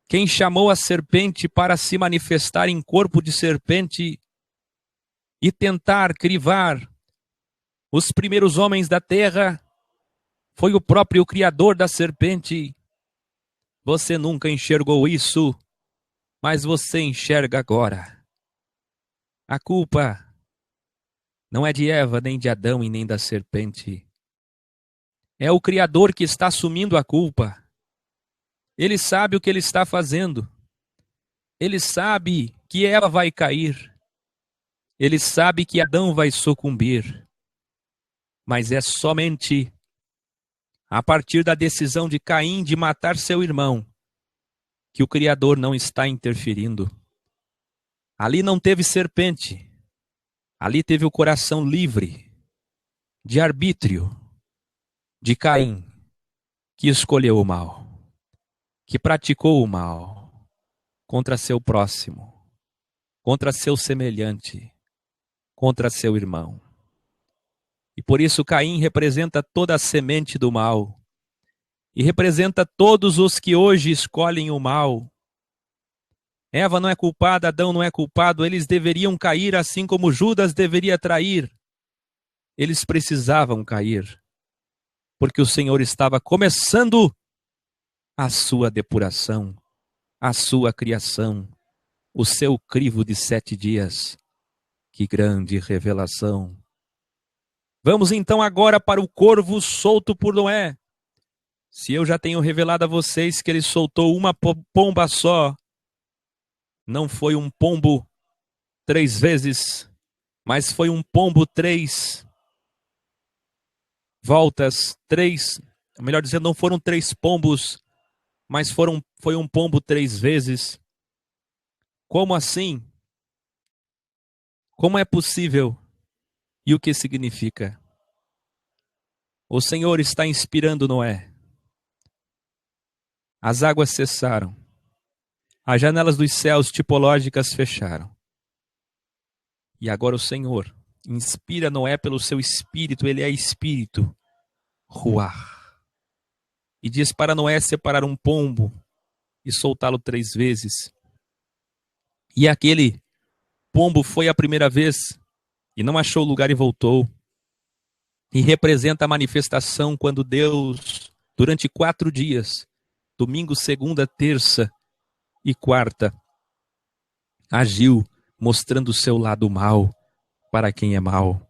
Quem chamou a serpente para se manifestar em corpo de serpente e tentar crivar os primeiros homens da terra foi o próprio Criador da serpente. Você nunca enxergou isso, mas você enxerga agora. A culpa não é de Eva, nem de Adão e nem da serpente. É o Criador que está assumindo a culpa. Ele sabe o que ele está fazendo. Ele sabe que Eva vai cair. Ele sabe que Adão vai sucumbir. Mas é somente a partir da decisão de Caim de matar seu irmão que o Criador não está interferindo. Ali não teve serpente. Ali teve o coração livre, de arbítrio, de Caim, que escolheu o mal, que praticou o mal contra seu próximo, contra seu semelhante, contra seu irmão. E por isso Caim representa toda a semente do mal, e representa todos os que hoje escolhem o mal. Eva não é culpada, Adão não é culpado, eles deveriam cair assim como Judas deveria trair. Eles precisavam cair, porque o Senhor estava começando a sua depuração, a sua criação, o seu crivo de 7 dias. Que grande revelação! Vamos então agora para o corvo solto por Noé. Se eu já tenho revelado a vocês que ele soltou uma pomba só, não foi um pombo 3 vezes, mas foi um pombo 3 voltas, 3, melhor dizendo, não foram 3 pombos, mas foi um pombo 3 vezes. Como assim? Como é possível? E o que significa? O Senhor está inspirando Noé. As águas cessaram. As janelas dos céus tipológicas fecharam. E agora o Senhor inspira Noé pelo seu espírito, ele é espírito, ruar. E diz para Noé separar um pombo e soltá-lo 3 vezes. E aquele pombo foi a primeira vez e não achou lugar e voltou. E representa a manifestação quando Deus, durante 4 dias, domingo, segunda, terça e quarta, agiu mostrando o seu lado mal para quem é mal.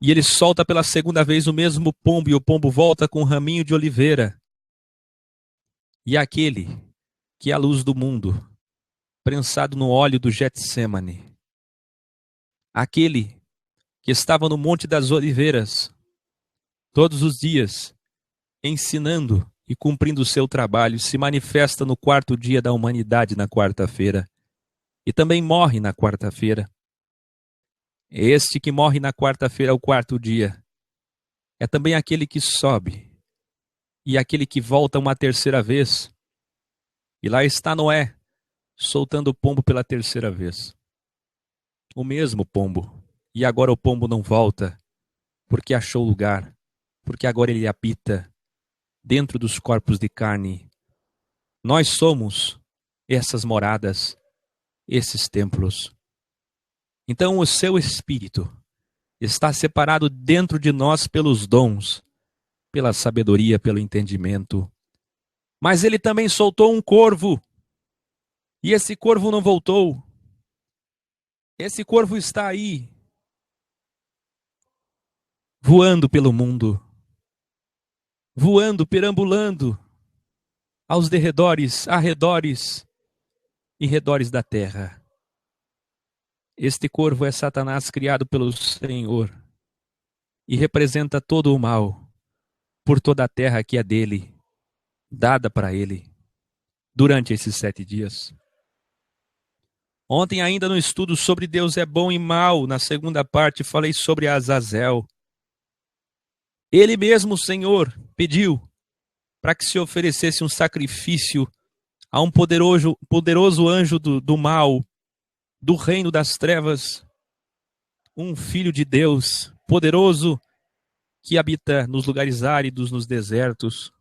E ele solta pela segunda vez o mesmo pombo, e o pombo volta com um raminho de oliveira. E aquele que é a luz do mundo, prensado no óleo do Getsêmane, aquele que estava no Monte das Oliveiras, todos os dias, ensinando e cumprindo o seu trabalho, se manifesta no 4º dia da humanidade, na quarta-feira, e também morre na quarta-feira. Este que morre na quarta-feira, o 4º dia, é também aquele que sobe, e aquele que volta uma terceira vez, e lá está Noé, soltando o pombo pela terceira vez. O mesmo pombo, e agora o pombo não volta, porque achou lugar, porque agora ele habita dentro dos corpos de carne. Nós somos essas moradas, esses templos. Então o seu espírito está separado dentro de nós pelos dons, pela sabedoria, pelo entendimento. Mas ele também soltou um corvo, e esse corvo não voltou. Esse corvo está aí, voando pelo mundo, voando, perambulando aos derredores, arredores e redores da terra. Este corvo é Satanás criado pelo Senhor e representa todo o mal, por toda a terra que é dele, dada para ele, durante esses 7 dias. Ontem, ainda no estudo sobre Deus é bom e mal, na segunda parte, falei sobre Azazel. Ele mesmo, o Senhor, pediu para que se oferecesse um sacrifício a um poderoso anjo do mal, do reino das trevas, um filho de Deus, poderoso, que habita nos lugares áridos, nos desertos,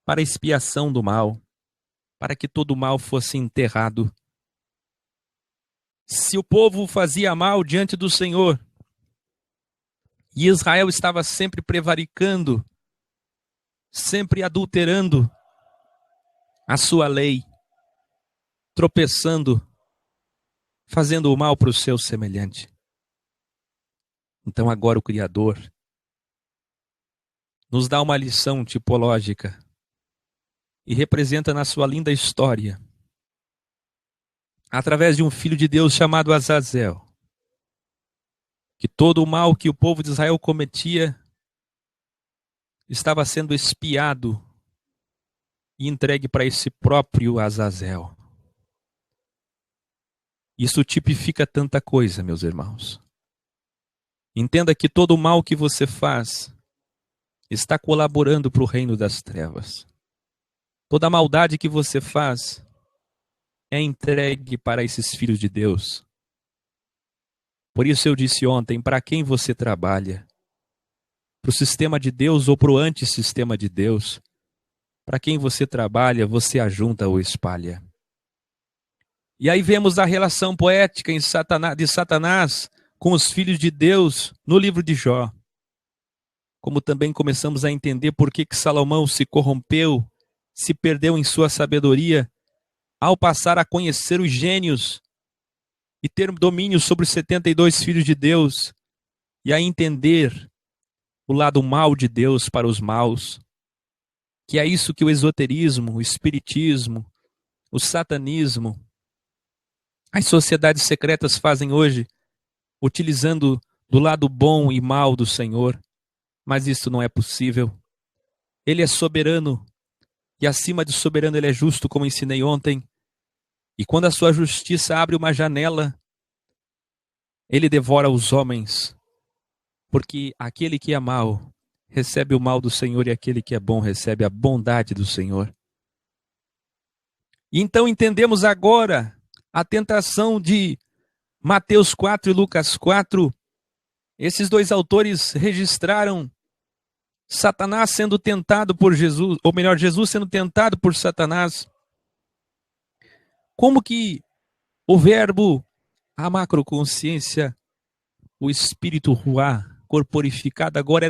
para expiação do mal, para que todo o mal fosse enterrado. Se o povo fazia mal diante do Senhor, e Israel estava sempre prevaricando, sempre adulterando a sua lei, tropeçando, fazendo o mal para o seu semelhante. Então agora o Criador nos dá uma lição tipológica e representa na sua linda história, através de um filho de Deus chamado Azazel, que todo o mal que o povo de Israel cometia estava sendo expiado e entregue para esse próprio Azazel. Isso tipifica tanta coisa, meus irmãos. Entenda que todo o mal que você faz está colaborando para o reino das trevas. Toda a maldade que você faz é entregue para esses filhos de Deus. Por isso eu disse ontem, para quem você trabalha? Para o sistema de Deus ou para o antissistema de Deus? Para quem você trabalha, você ajunta ou espalha. E aí vemos a relação poética de Satanás com os filhos de Deus no livro de Jó. Como também começamos a entender por que Salomão se corrompeu, se perdeu em sua sabedoria, ao passar a conhecer os gênios e ter domínio sobre os 72 filhos de Deus, e a entender o lado mal de Deus para os maus, que é isso que o esoterismo, o espiritismo, o satanismo, as sociedades secretas fazem hoje, utilizando do lado bom e mal do Senhor, mas isso não é possível. Ele é soberano, e acima de soberano ele é justo, como ensinei ontem. E quando a sua justiça abre uma janela, ele devora os homens, porque aquele que é mau recebe o mal do Senhor e aquele que é bom recebe a bondade do Senhor. E então entendemos agora a tentação de Mateus 4 e Lucas 4. Esses dois autores registraram Satanás sendo tentado por Jesus, ou melhor, Jesus sendo tentado por Satanás. Como que o verbo, a macroconsciência, o espírito ruá, corporificado, agora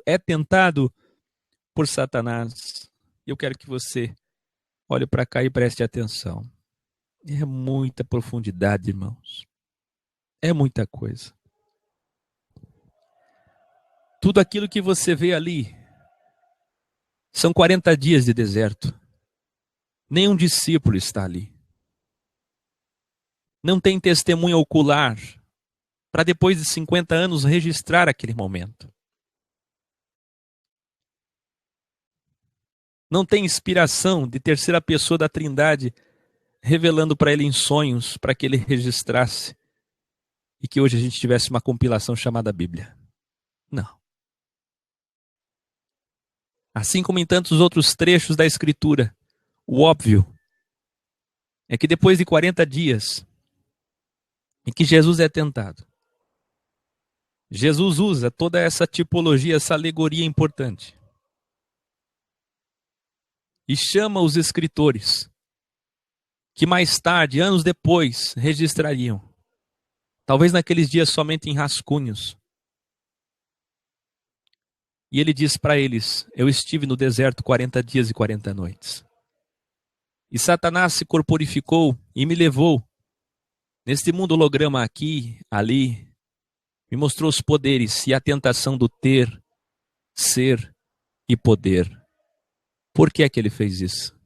é tentado por Satanás. Eu quero que você olhe para cá e preste atenção. É muita profundidade, irmãos. É muita coisa. Tudo aquilo que você vê ali são 40 dias de deserto. Nenhum discípulo está ali. Não tem testemunha ocular para depois de 50 anos registrar aquele momento. Não tem inspiração de terceira pessoa da Trindade revelando para ele em sonhos para que ele registrasse e que hoje a gente tivesse uma compilação chamada Bíblia. Não. Assim como em tantos outros trechos da Escritura, o óbvio é que depois de 40 dias em que Jesus é tentado, Jesus usa toda essa tipologia, essa alegoria importante e chama os escritores que mais tarde, anos depois, registrariam, talvez naqueles dias somente em rascunhos. E ele diz para eles: eu estive no deserto 40 dias e 40 noites. E Satanás se corporificou e me levou neste mundo holograma aqui, ali, me mostrou os poderes e a tentação do ter, ser e poder. Por que é que ele fez isso?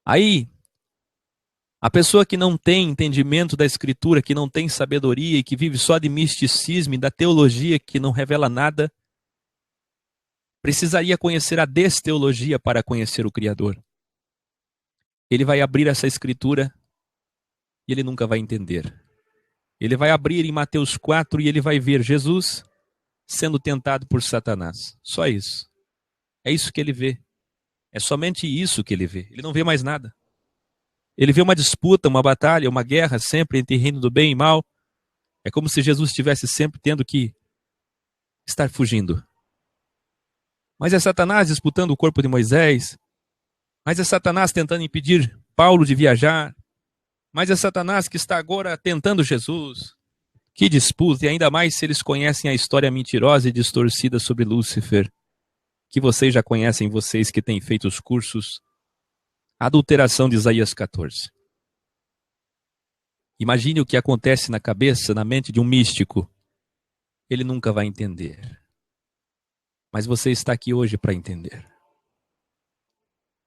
Aí, a pessoa que não tem entendimento da Escritura, que não tem sabedoria e que vive só de misticismo e da teologia que não revela nada, precisaria conhecer a desteologia para conhecer o Criador. Ele vai abrir essa escritura e ele nunca vai entender. Ele vai abrir em Mateus 4 e ele vai ver Jesus sendo tentado por Satanás. Só isso. É isso que ele vê. É somente isso que ele vê. Ele não vê mais nada. Ele vê uma disputa, uma batalha, uma guerra sempre entre reino do bem e mal. É como se Jesus estivesse sempre tendo que estar fugindo. Mas é Satanás disputando o corpo de Moisés. Mas é Satanás tentando impedir Paulo de viajar. Mas é Satanás que está agora tentando Jesus. Que disputa, e ainda mais se eles conhecem a história mentirosa e distorcida sobre Lúcifer, que vocês já conhecem, vocês que têm feito os cursos, a adulteração de Isaías 14. Imagine o que acontece na cabeça, na mente de um místico. Ele nunca vai entender. Mas você está aqui hoje para entender.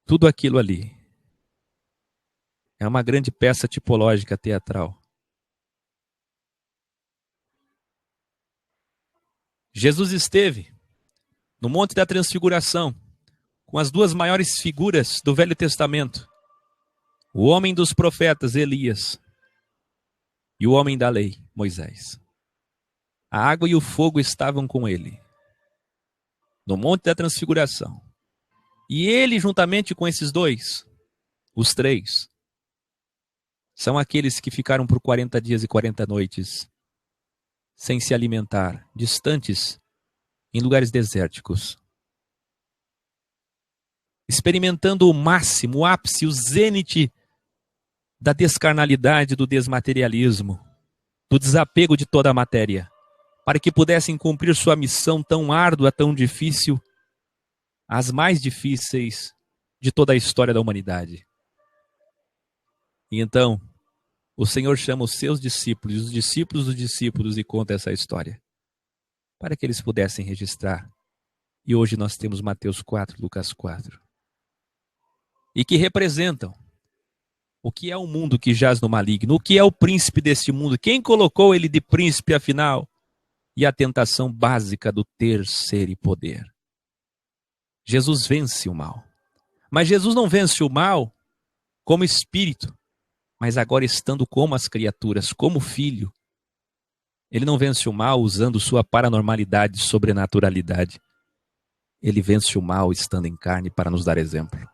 Tudo aquilo ali é uma grande peça tipológica teatral. Jesus esteve no Monte da Transfiguração com as duas maiores figuras do Velho Testamento. O homem dos profetas, Elias, e o homem da lei, Moisés. A água e o fogo estavam com ele no Monte da Transfiguração. E ele, juntamente com esses dois, os três, são aqueles que ficaram por 40 dias e 40 noites sem se alimentar, distantes, em lugares desérticos, experimentando o máximo, o ápice, o zênite da descarnalidade, do desmaterialismo, do desapego de toda a matéria, para que pudessem cumprir sua missão tão árdua, tão difícil, as mais difíceis de toda a história da humanidade. E então, o Senhor chama os seus discípulos, os discípulos dos discípulos, e conta essa história, para que eles pudessem registrar. E hoje nós temos Mateus 4, Lucas 4. E que representam o que é o mundo que jaz no maligno, o que é o príncipe deste mundo, quem colocou ele de príncipe afinal, e a tentação básica do ter, ser e poder. Jesus vence o mal. Mas Jesus não vence o mal como espírito, mas agora estando como as criaturas, como filho. Ele não vence o mal usando sua paranormalidade, sobrenaturalidade. Ele vence o mal estando em carne para nos dar exemplo.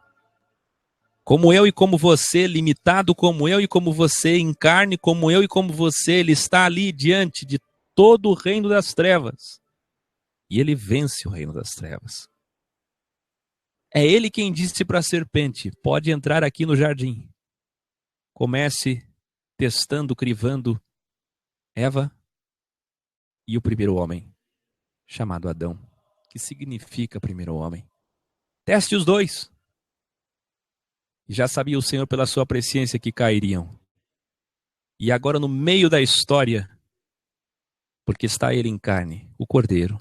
Como eu e como você, limitado como eu e como você, em carne como eu e como você, ele está ali diante de todo o reino das trevas. E ele vence o reino das trevas. É ele quem disse para a serpente, pode entrar aqui no jardim. Comece testando, crivando Eva e o primeiro homem, chamado Adão, que significa primeiro homem. Teste os dois. E já sabia o Senhor pela sua presciência que cairiam. E agora no meio da história, porque está ele em carne, o Cordeiro,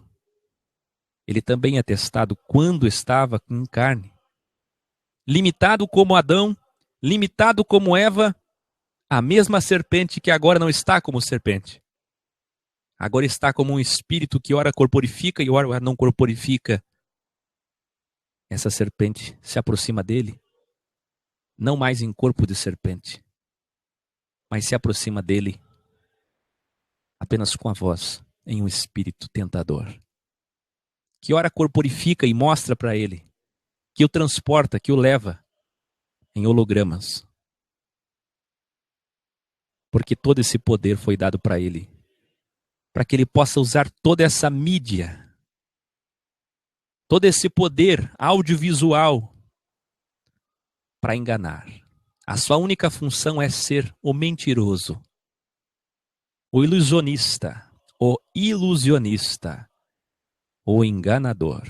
ele também é testado quando estava em carne. Limitado como Adão, limitado como Eva, a mesma serpente que agora não está como serpente. Agora está como um espírito que ora corporifica e ora não corporifica. Essa serpente se aproxima dele, não mais em corpo de serpente, mas se aproxima dele apenas com a voz, em um espírito tentador, que ora corporifica e mostra para ele, que o transporta, que o leva em hologramas. Porque todo esse poder foi dado para ele, para que ele possa usar toda essa mídia, todo esse poder audiovisual para enganar. A sua única função é ser o mentiroso, o ilusionista, o enganador.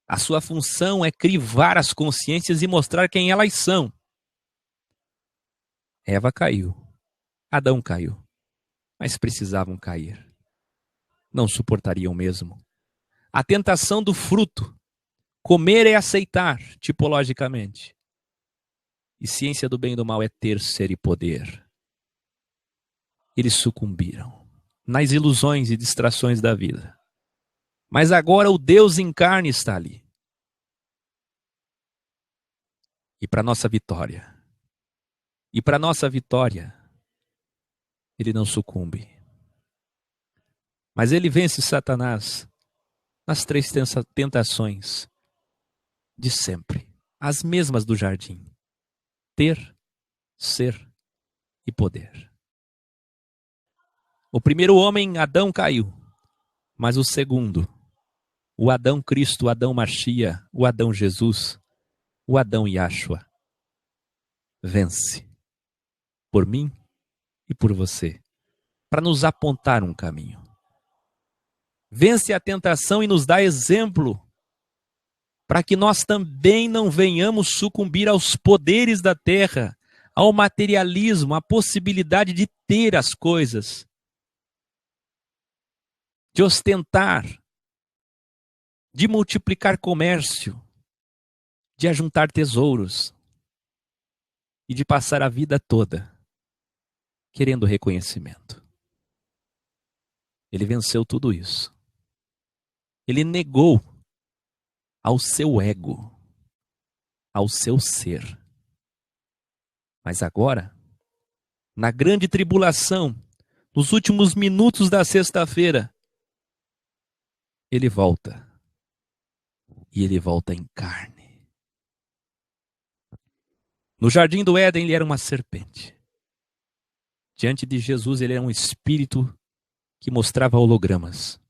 A sua função é crivar as consciências e mostrar quem elas são. Eva caiu, Adão caiu, mas precisavam cair. Não suportariam mesmo. A tentação do fruto, comer é aceitar, tipologicamente. E ciência do bem e do mal é ter, ser e poder. Eles sucumbiram nas ilusões e distrações da vida. Mas agora o Deus em carne está ali. E para nossa vitória. E para nossa vitória, ele não sucumbe. Mas ele vence Satanás nas 3 tentações de sempre. As mesmas do jardim. Ter, ser e poder. O primeiro homem, Adão, caiu. Mas o segundo, o Adão Cristo, o Adão Machia, o Adão Jesus, o Adão Yashua, vence. Por mim e por você. Para nos apontar um caminho. Vence a tentação e nos dá exemplo. Para que nós também não venhamos sucumbir aos poderes da terra, ao materialismo, à possibilidade de ter as coisas, de ostentar, de multiplicar comércio, de ajuntar tesouros e de passar a vida toda querendo reconhecimento. Ele venceu tudo isso. Ele negou ao seu ego, ao seu ser. Mas agora, na grande tribulação, nos últimos minutos da sexta-feira, ele volta. E ele volta em carne. No jardim do Éden, ele era uma serpente. Diante de Jesus, ele era um espírito que mostrava hologramas.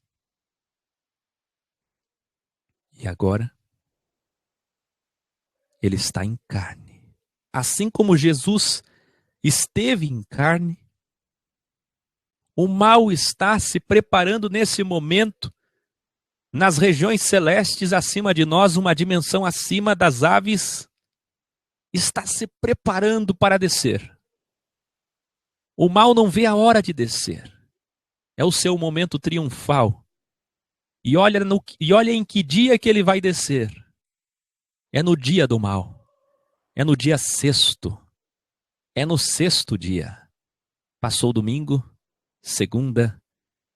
E agora, ele está em carne. Assim como Jesus esteve em carne, o mal está se preparando nesse momento, nas regiões celestes acima de nós, uma dimensão acima das aves, está se preparando para descer. O mal não vê a hora de descer. É o seu momento triunfal. E olha em que dia que ele vai descer. É no dia do mal. É no dia sexto. É no sexto dia. Passou o domingo, segunda,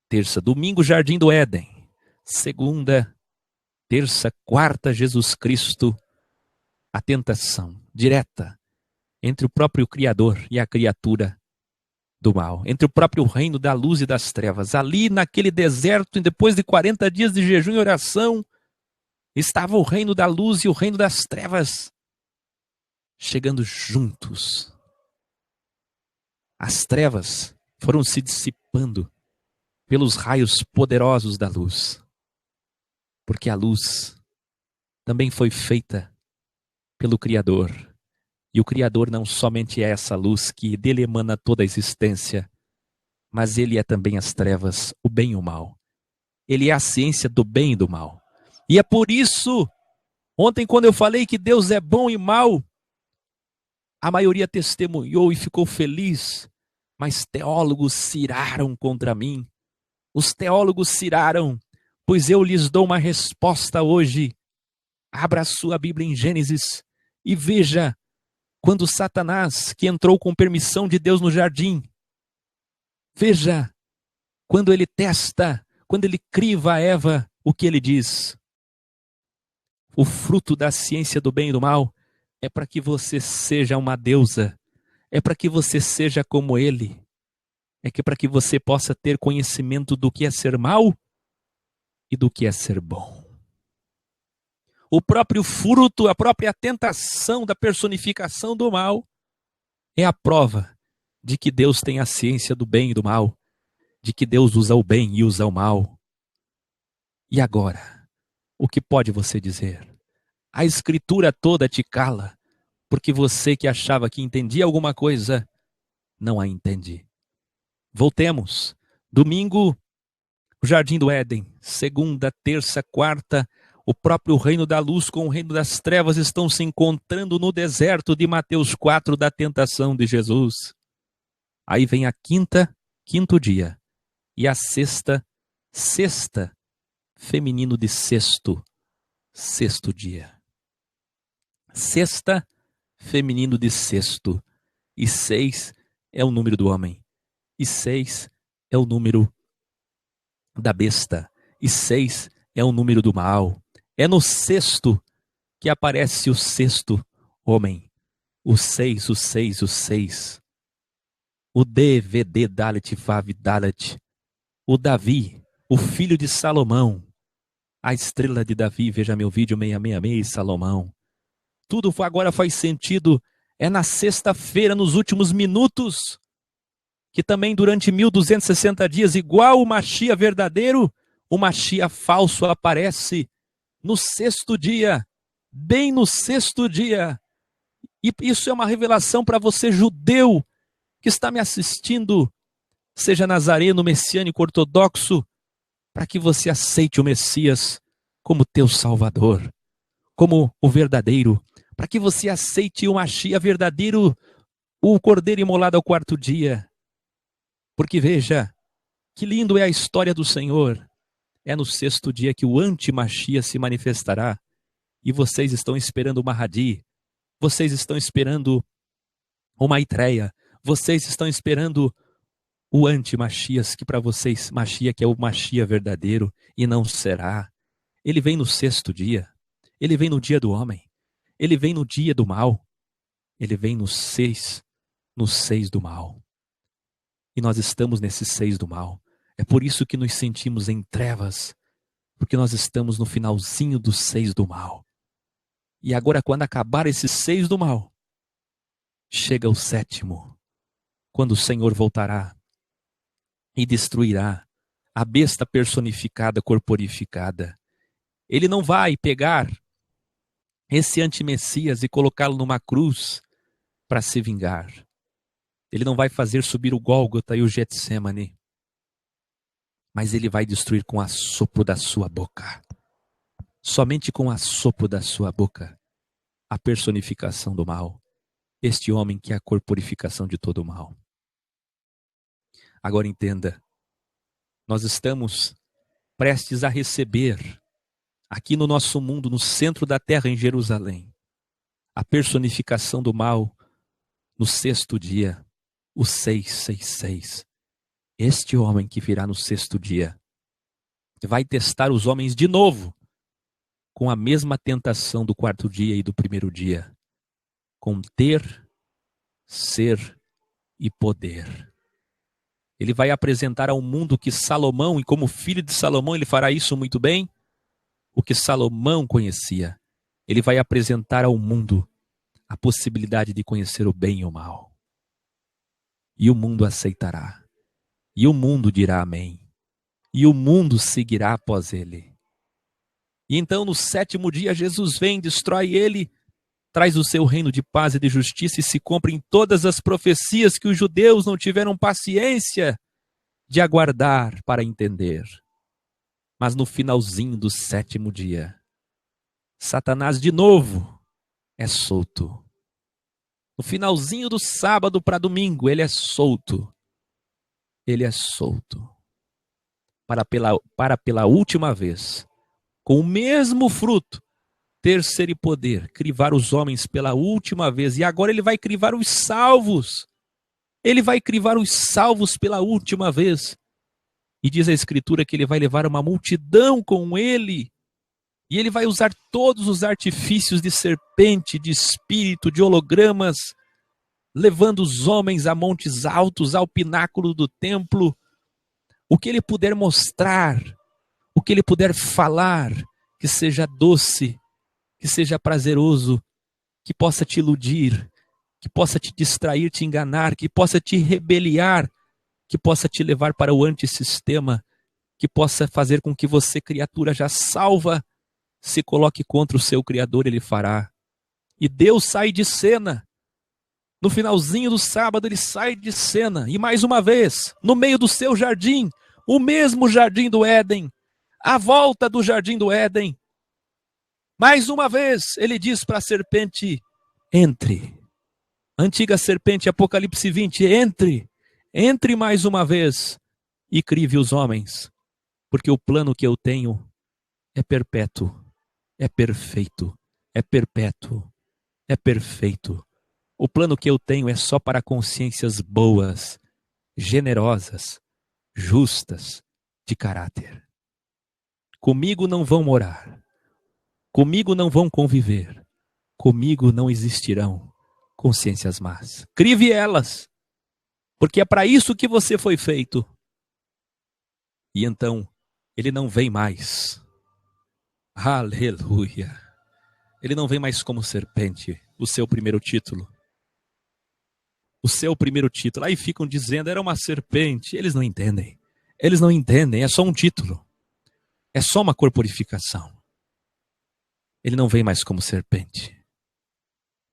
terça. Domingo, Jardim do Éden. Segunda, terça, quarta, Jesus Cristo. A tentação direta entre o próprio Criador e a criatura do mal, entre o próprio reino da luz e das trevas. Ali naquele deserto, depois de 40 dias de jejum e oração, estava o reino da luz e o reino das trevas chegando juntos. As trevas foram se dissipando pelos raios poderosos da luz, porque a luz também foi feita pelo Criador. E o Criador não somente é essa luz que dele emana toda a existência, mas ele é também as trevas, o bem e o mal. Ele é a ciência do bem e do mal. E é por isso, ontem quando eu falei que Deus é bom e mal, a maioria testemunhou e ficou feliz, mas teólogos se iraram contra mim. Os teólogos se iraram, pois eu lhes dou uma resposta hoje. Abra a sua Bíblia em Gênesis e veja quando Satanás, que entrou com permissão de Deus no jardim, veja, quando ele testa, quando ele criva a Eva, o que ele diz? O fruto da ciência do bem e do mal é para que você seja uma deusa, é para que você seja como ele, é que para que você possa ter conhecimento do que é ser mal e do que é ser bom. O próprio fruto, a própria tentação da personificação do mal é a prova de que Deus tem a ciência do bem e do mal, de que Deus usa o bem e usa o mal. E agora, o que pode você dizer? A escritura toda te cala, porque você que achava que entendia alguma coisa, não a entende. Voltemos. Domingo, o Jardim do Éden. Segunda, terça, quarta, o próprio reino da luz com o reino das trevas estão se encontrando no deserto de Mateus 4 da tentação de Jesus. Aí vem a quinto dia. E a sexta, feminino de sexto dia. Sexta, feminino de sexto. E 6 é o número do homem. E 6 é o número da besta. E 6 é o número do mal. É no sexto que aparece o sexto homem. O 6, o 6, o 6. O DVD Dalet Vav Dalet. O Davi, o filho de Salomão. A estrela de Davi, veja meu vídeo 666, Salomão. Tudo agora faz sentido. É na sexta-feira, nos últimos minutos, que também durante 1260 dias, igual o Mashiach verdadeiro, o Mashiach falso aparece no sexto dia, bem no sexto dia. E isso é uma revelação para você, judeu, que está me assistindo, seja nazareno, messiânico, ortodoxo, para que você aceite o Messias como teu Salvador, como o verdadeiro, para que você aceite o Mashiach verdadeiro, o Cordeiro imolado ao quarto dia. Porque veja, que lindo é a história do Senhor. É no sexto dia que o anti-Mashiach se manifestará. E vocês estão esperando o Mahdi. Vocês estão esperando o Maitreya. Vocês estão esperando o anti-Mashiach, que para vocês, Mashiach é o Mashiach verdadeiro. E não será. Ele vem no sexto dia. Ele vem no dia do homem. Ele vem no dia do mal. Ele vem no seis do mal. E nós estamos nesse 6 do mal. É por isso que nos sentimos em trevas, porque nós estamos no finalzinho do 6 do mal. E agora, quando acabar esse 6 do mal, chega o 7º, quando o Senhor voltará e destruirá a besta personificada, corporificada. Ele não vai pegar esse antimessias e colocá-lo numa cruz para se vingar. Ele não vai fazer subir o Gólgota e o Getsemane, mas ele vai destruir com o assopro da sua boca. Somente com o assopro da sua boca, a personificação do mal. Este homem que é a corporificação de todo o mal. Agora entenda, nós estamos prestes a receber, aqui no nosso mundo, no centro da terra, em Jerusalém, a personificação do mal no sexto dia, o 666. Este homem que virá no sexto dia vai testar os homens de novo com a mesma tentação do quarto dia e do primeiro dia, com ter, ser e poder. Ele vai apresentar ao mundo que Salomão, e como filho de Salomão ele fará isso muito bem, o que Salomão conhecia. Ele vai apresentar ao mundo a possibilidade de conhecer o bem e o mal. E o mundo aceitará. E o mundo dirá amém. E o mundo seguirá após ele. E então no 7º dia Jesus vem, destrói ele, traz o seu reino de paz e de justiça e se cumpre em todas as profecias que os judeus não tiveram paciência de aguardar para entender. Mas no finalzinho do 7º dia, Satanás de novo é solto. No finalzinho do sábado para domingo, ele é solto. Ele é solto. Para pela última vez, com o mesmo fruto, ter, ser e poder, crivar os homens pela última vez. E agora ele vai crivar os salvos. Ele vai crivar os salvos pela última vez. E diz a Escritura que ele vai levar uma multidão com ele. E ele vai usar todos os artifícios de serpente, de espírito, de hologramas, levando os homens a montes altos, ao pináculo do templo. O que ele puder mostrar, o que ele puder falar, que seja doce, que seja prazeroso, que possa te iludir, que possa te distrair, te enganar, que possa te rebeliar, que possa te levar para o antissistema, que possa fazer com que você, criatura já salva, se coloque contra o seu Criador, ele fará. E Deus sai de cena. No finalzinho do sábado ele sai de cena. E mais uma vez, no meio do seu jardim, o mesmo jardim do Éden, a volta do jardim do Éden. Mais uma vez ele diz para a serpente, entre. Antiga serpente, Apocalipse 20, entre mais uma vez e crive os homens, porque o plano que eu tenho é perpétuo. É perfeito, é perpétuo, é perfeito. O plano que eu tenho é só para consciências boas, generosas, justas, de caráter. Comigo não vão morar. Comigo não vão conviver. Comigo não existirão consciências más. Crive elas, porque é para isso que você foi feito. E então, ele não vem mais. Aleluia. Ele não vem mais como serpente, o seu primeiro título. O seu primeiro título. Aí ficam dizendo, era uma serpente. Eles não entendem. Eles não entendem, é só um título. É só uma corporificação. Ele não vem mais como serpente.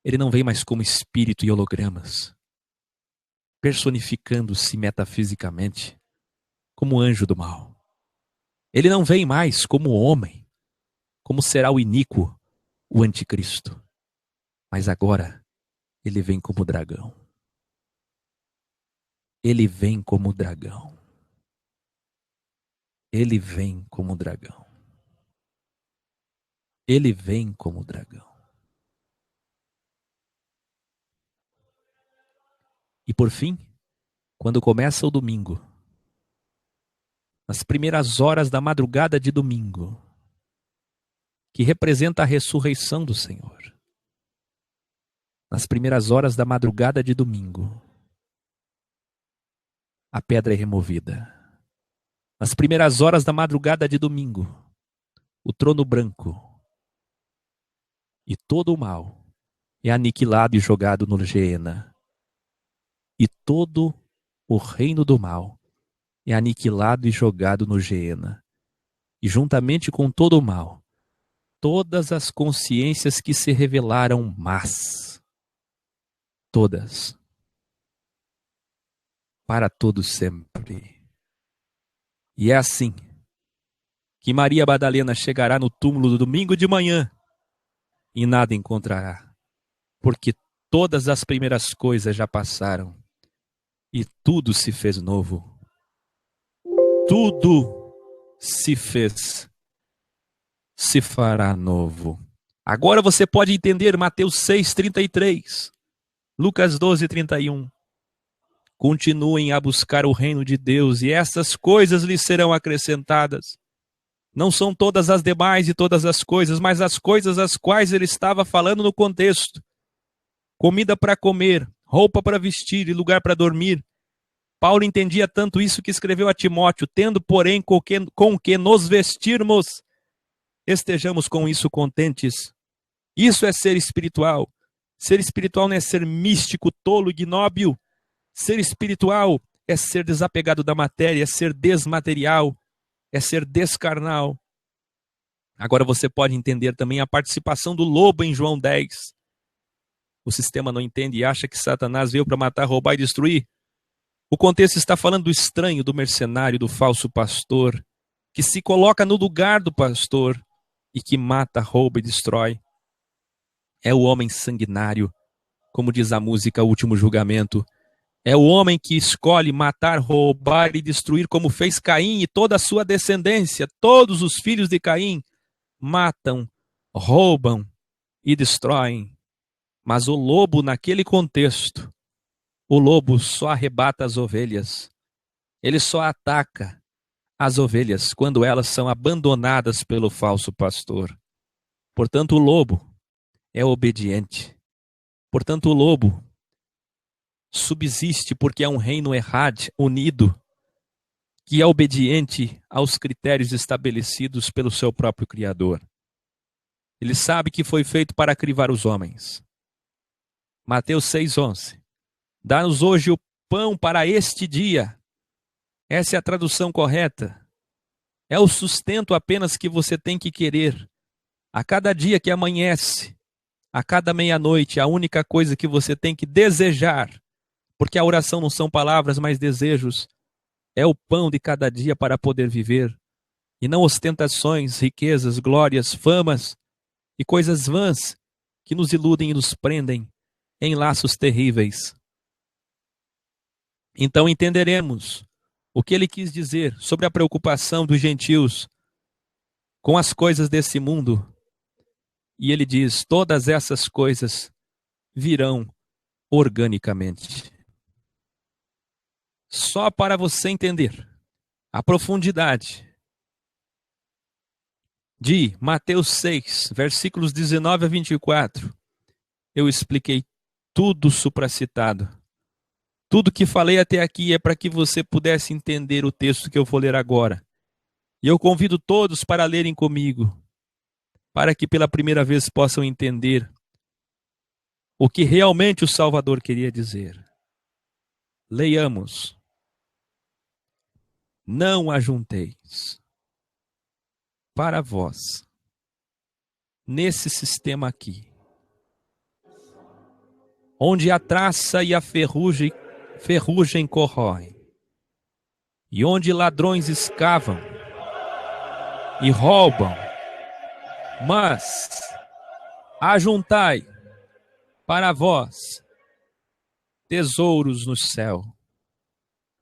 Ele não vem mais como espírito e hologramas, personificando-se metafisicamente como anjo do mal. Ele não vem mais como homem, como será o iníquo, o anticristo. Mas agora, ele vem como dragão. Ele vem como dragão. Ele vem como dragão. Ele vem como dragão. E por fim, quando começa o domingo, nas primeiras horas da madrugada de domingo, que representa a ressurreição do Senhor, nas primeiras horas da madrugada de domingo, a pedra é removida. Nas primeiras horas da madrugada de domingo, o trono branco e todo o mal é aniquilado e jogado no Geena. E todo o reino do mal é aniquilado e jogado no Geena. E juntamente com todo o mal, todas as consciências que se revelaram más, todas, para todo sempre. E é assim que Maria Madalena chegará no túmulo do domingo de manhã e nada encontrará, porque todas as primeiras coisas já passaram e tudo se fez novo. Tudo se fez, se fará novo. Agora você pode entender Mateus 6:33, Lucas 12:31. Continuem a buscar o reino de Deus e essas coisas lhes serão acrescentadas. Não são todas as demais e todas as coisas, mas as coisas às quais ele estava falando no contexto. Comida para comer, roupa para vestir e lugar para dormir. Paulo entendia tanto isso que escreveu a Timóteo, tendo, porém, com que nos vestirmos, estejamos com isso contentes. Isso é ser espiritual. Ser espiritual não é ser místico, tolo, ignóbil. Ser espiritual é ser desapegado da matéria, é ser desmaterial, é ser descarnal. Agora você pode entender também a participação do lobo em João 10. O sistema não entende e acha que Satanás veio para matar, roubar e destruir. O contexto está falando do estranho, do mercenário, do falso pastor, que se coloca no lugar do pastor e que mata, rouba e destrói. É o homem sanguinário, como diz a música O Último Julgamento. É o homem que escolhe matar, roubar e destruir, como fez Caim e toda a sua descendência. Todos os filhos de Caim matam, roubam e destroem. Mas o lobo, naquele contexto, o lobo só arrebata as ovelhas. Ele só ataca as ovelhas quando elas são abandonadas pelo falso pastor. Portanto, o lobo é obediente. Portanto, o lobo subsiste porque é um reino errante, unido, que é obediente aos critérios estabelecidos pelo seu próprio Criador. Ele sabe que foi feito para crivar os homens. Mateus 6:11. Dá-nos hoje o pão para este dia. Essa é a tradução correta. É o sustento apenas que você tem que querer. A cada dia que amanhece, a cada meia-noite, a única coisa que você tem que desejar, porque a oração não são palavras, mas desejos, é o pão de cada dia para poder viver, e não ostentações, riquezas, glórias, famas e coisas vãs que nos iludem e nos prendem em laços terríveis. Então entenderemos o que ele quis dizer sobre a preocupação dos gentios com as coisas desse mundo. E ele diz, todas essas coisas virão organicamente. Só para você entender a profundidade de Mateus 6, versículos 19 a 24, eu expliquei tudo supracitado. Tudo que falei até aqui é para que você pudesse entender o texto que eu vou ler agora. E eu convido todos para lerem comigo, para que pela primeira vez possam entender o que realmente o Salvador queria dizer. Leiamos. Não ajunteis para vós, nesse sistema aqui, onde a traça e a ferrugem corroem, e onde ladrões escavam e roubam, mas ajuntai para vós tesouros no céu,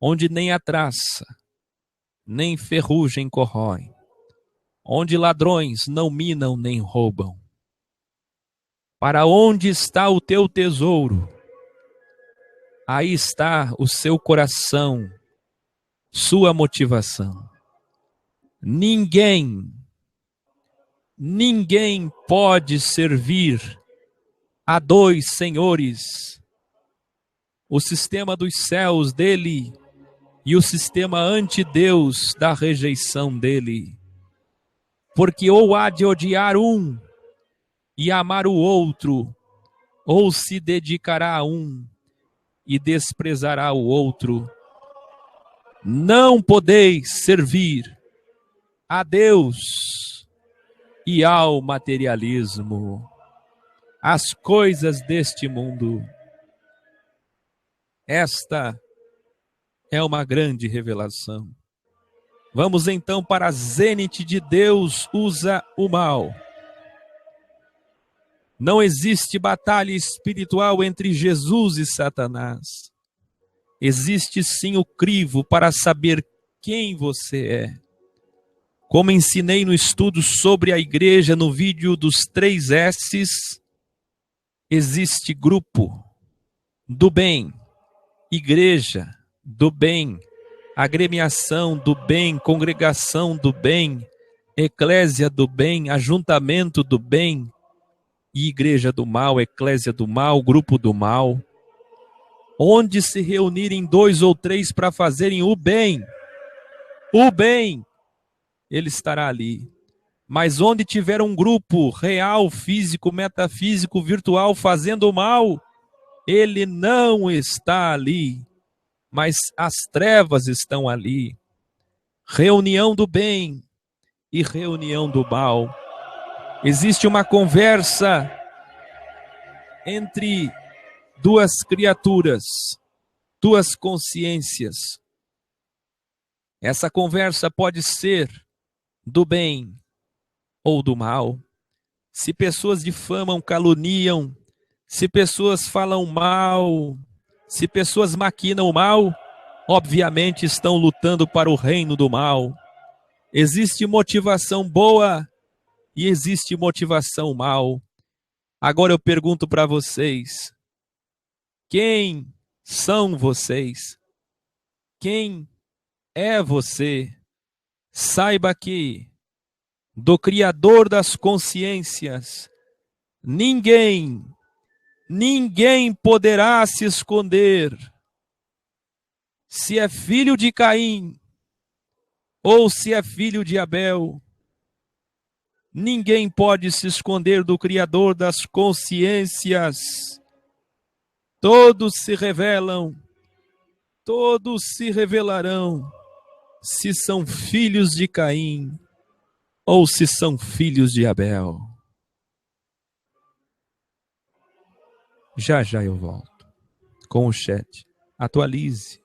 onde nem a traça, nem ferrugem corroem, onde ladrões não minam nem roubam. Para onde está o teu tesouro? Aí está o seu coração, sua motivação. Ninguém pode servir a dois senhores. O sistema dos céus dele e o sistema anti-Deus da rejeição dele. Porque ou há de odiar um e amar o outro, ou se dedicará a um e desprezará o outro. Não podeis servir a Deus e ao materialismo, as coisas deste mundo. Esta é uma grande revelação. Vamos então para a zênite de Deus usa o mal. Não existe batalha espiritual entre Jesus e Satanás. Existe sim o crivo para saber quem você é. Como ensinei no estudo sobre a igreja no vídeo dos 3 S's, existe grupo do bem, igreja do bem, agremiação do bem, congregação do bem, eclésia do bem, ajuntamento do bem, e igreja do mal, eclésia do mal, grupo do mal. Onde se reunirem 2 ou 3 para fazerem o bem, ele estará ali. Mas onde tiver um grupo real, físico, metafísico, virtual, fazendo o mal, ele não está ali. Mas as trevas estão ali. Reunião do bem e reunião do mal. Existe uma conversa entre 2 criaturas, 2 consciências. Essa conversa pode ser do bem ou do mal. Se pessoas difamam, caluniam, se pessoas falam mal, se pessoas maquinam o mal, obviamente estão lutando para o reino do mal. Existe motivação boa e existe motivação mal. Agora eu pergunto para vocês, quem são vocês? Quem é você? Saiba que do Criador das consciências, ninguém poderá se esconder. Se é filho de Caim ou se é filho de Abel, ninguém pode se esconder do Criador das consciências. Todos se revelam, todos se revelarão, se são filhos de Caim ou se são filhos de Abel. Já eu volto com o chat. Atualize.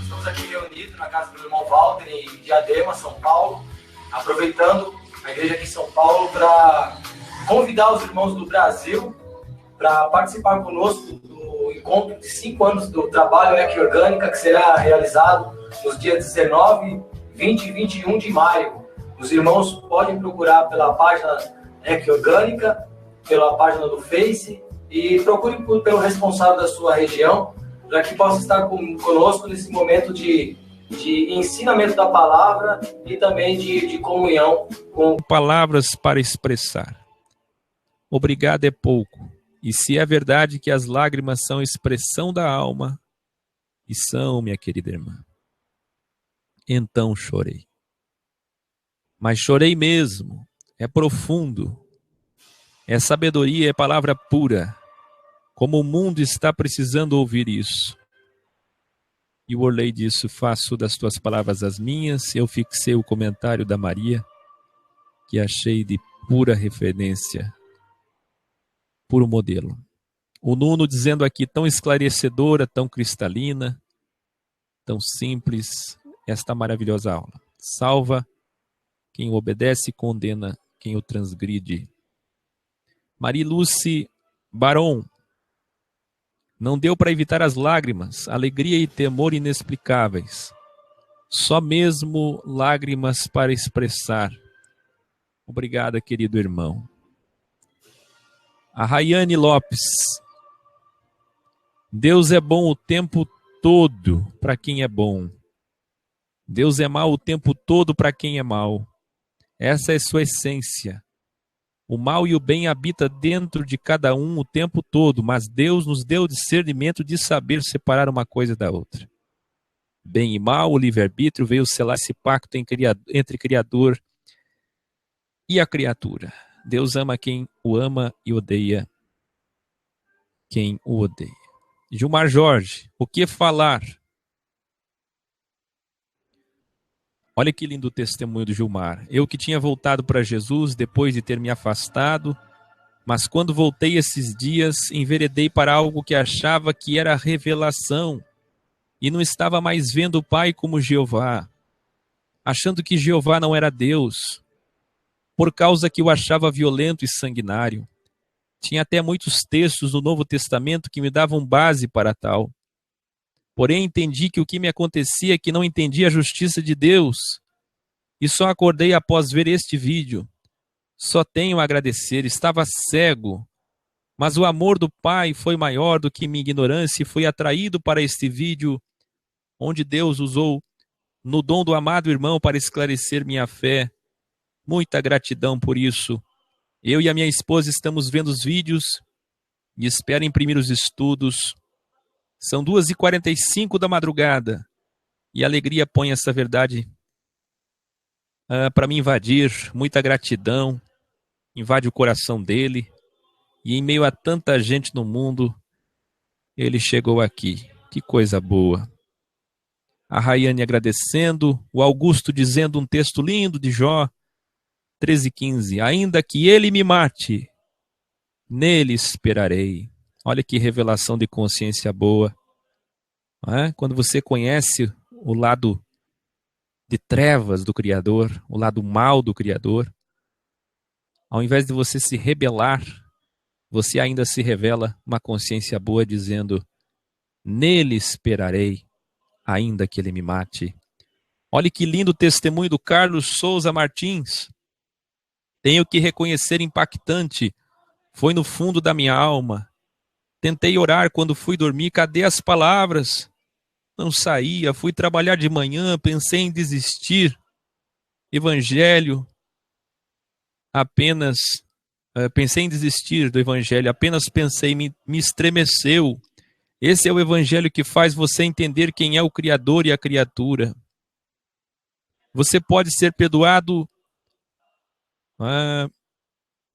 Estamos aqui reunidos na casa do irmão Walter, em Diadema, São Paulo, aproveitando a igreja aqui em São Paulo para convidar os irmãos do Brasil para participar conosco do encontro de 5 anos do trabalho EC Orgânica, que será realizado nos dias 19, 20 e 21 de maio. Os irmãos podem procurar pela página Orgânica, pela página do Face, e procure pelo responsável da sua região, para que possa estar conosco nesse momento de ensinamento da palavra e também de comunhão com palavras para expressar. Obrigado é pouco. E se é verdade que as lágrimas são expressão da alma, e são, minha querida irmã, então chorei. Mas chorei mesmo. É profundo. É sabedoria, é palavra pura. Como o mundo está precisando ouvir isso. E o Orley disse, faço das tuas palavras as minhas. Eu fixei o comentário da Maria, que achei de pura referência, puro modelo. O Nuno dizendo aqui, tão esclarecedora, tão cristalina, tão simples, esta maravilhosa aula. Salva quem o obedece e condena quem o transgride. Mariluce Baron, não deu para evitar as lágrimas, alegria e temor inexplicáveis. Só mesmo lágrimas para expressar. Obrigada, querido irmão. A Rayane Lopes. Deus é bom o tempo todo para quem é bom. Deus é mau o tempo todo para quem é mau. Essa é sua essência. O mal e o bem habitam dentro de cada um o tempo todo, mas Deus nos deu o discernimento de saber separar uma coisa da outra. Bem e mal, o livre-arbítrio veio selar esse pacto entre Criador e a criatura. Deus ama quem o ama e odeia quem o odeia. Gilmar Jorge, o que falar? Olha que lindo o testemunho do Gilmar. Eu que tinha voltado para Jesus depois de ter me afastado, mas quando voltei esses dias, enveredei para algo que achava que era revelação e não estava mais vendo o Pai como Jeová, achando que Jeová não era Deus, por causa que o achava violento e sanguinário. Tinha até muitos textos do Novo Testamento que me davam base para tal. Porém, entendi que o que me acontecia é que não entendia a justiça de Deus. E só acordei após ver este vídeo. Só tenho a agradecer, estava cego. Mas o amor do Pai foi maior do que minha ignorância e fui atraído para este vídeo, onde Deus usou no dom do amado irmão para esclarecer minha fé. Muita gratidão por isso. Eu e a minha esposa estamos vendo os vídeos e espero imprimir os estudos. São 2h45 da madrugada e a alegria põe essa verdade para me invadir. Muita gratidão, invade o coração dele e em meio a tanta gente no mundo, ele chegou aqui. Que coisa boa. A Rayane agradecendo, o Augusto dizendo um texto lindo de Jó 13:15. Ainda que ele me mate, nele esperarei. Olha que revelação de consciência boa. Não é? Quando você conhece o lado de trevas do Criador, o lado mal do Criador, ao invés de você se rebelar, você ainda se revela uma consciência boa dizendo, nele esperarei, ainda que ele me mate. Olha que lindo o testemunho do Carlos Souza Martins. Tenho que reconhecer impactante, foi no fundo da minha alma. Tentei orar quando fui dormir, cadê as palavras? Não saía, fui trabalhar de manhã, pensei em desistir. Evangelho, pensei em desistir do Evangelho, apenas pensei, me estremeceu. Esse é o Evangelho que faz você entender quem é o Criador e a criatura. Você pode ser perdoado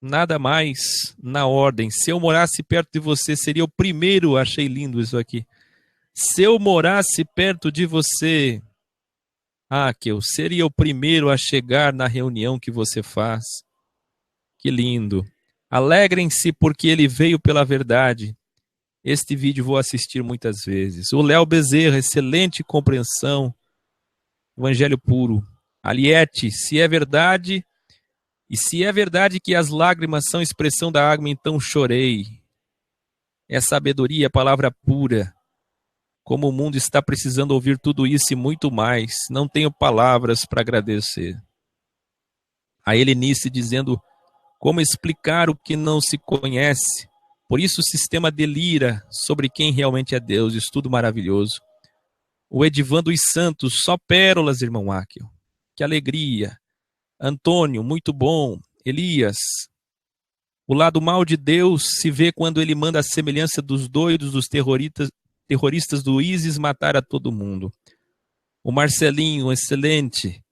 nada mais na ordem. Se eu morasse perto de você, seria o primeiro, achei lindo isso aqui. Se eu morasse perto de você, que eu seria o primeiro a chegar na reunião que você faz. Que lindo. Alegrem-se porque ele veio pela verdade. Este vídeo vou assistir muitas vezes. O Léo Bezerra, excelente compreensão. Evangelho puro. Aliete, se é verdade... E se é verdade que as lágrimas são expressão da água, então chorei. É sabedoria, é palavra pura. Como o mundo está precisando ouvir tudo isso e muito mais, não tenho palavras para agradecer. A Helenice dizendo, Como explicar o que não se conhece? Por isso o sistema delira sobre quem realmente é Deus. Estudo maravilhoso. O Edivan dos Santos, só pérolas, irmão Áquil. Que alegria. Antônio, muito bom. Elias, o lado mal de Deus se vê quando ele manda a semelhança dos doidos, dos terroristas do ISIS matar a todo mundo. O Marcelinho, excelente.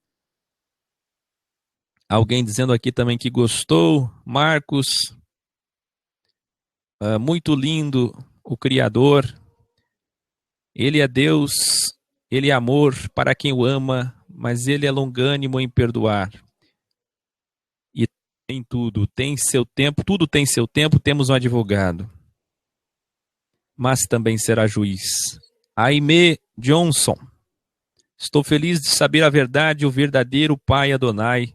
Alguém dizendo aqui também que gostou. Marcos, muito lindo o Criador. Ele é Deus, ele é amor para quem o ama, mas ele é longânimo em perdoar. E tem tudo, tem seu tempo, tudo tem seu tempo, temos um advogado. Mas também será juiz. Aimee Johnson. Estou feliz de saber a verdade, o verdadeiro Pai Adonai.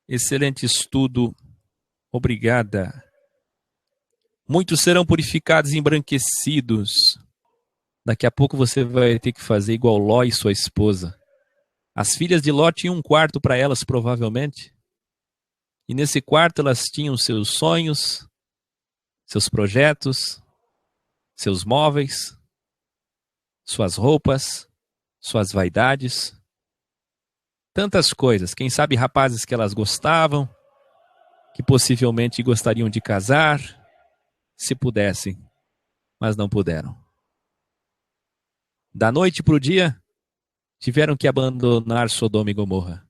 Excelente estudo. Obrigada. Muitos serão purificados e embranquecidos. Daqui a pouco você vai ter que fazer igual Ló e sua esposa. As filhas de Ló tinham um quarto para elas, provavelmente. E nesse quarto elas tinham seus sonhos, seus projetos, seus móveis, suas roupas, suas vaidades. Tantas coisas. Quem sabe rapazes que elas gostavam, que possivelmente gostariam de casar, se pudessem, mas não puderam. Da noite para o dia, tiveram que abandonar Sodoma e Gomorra.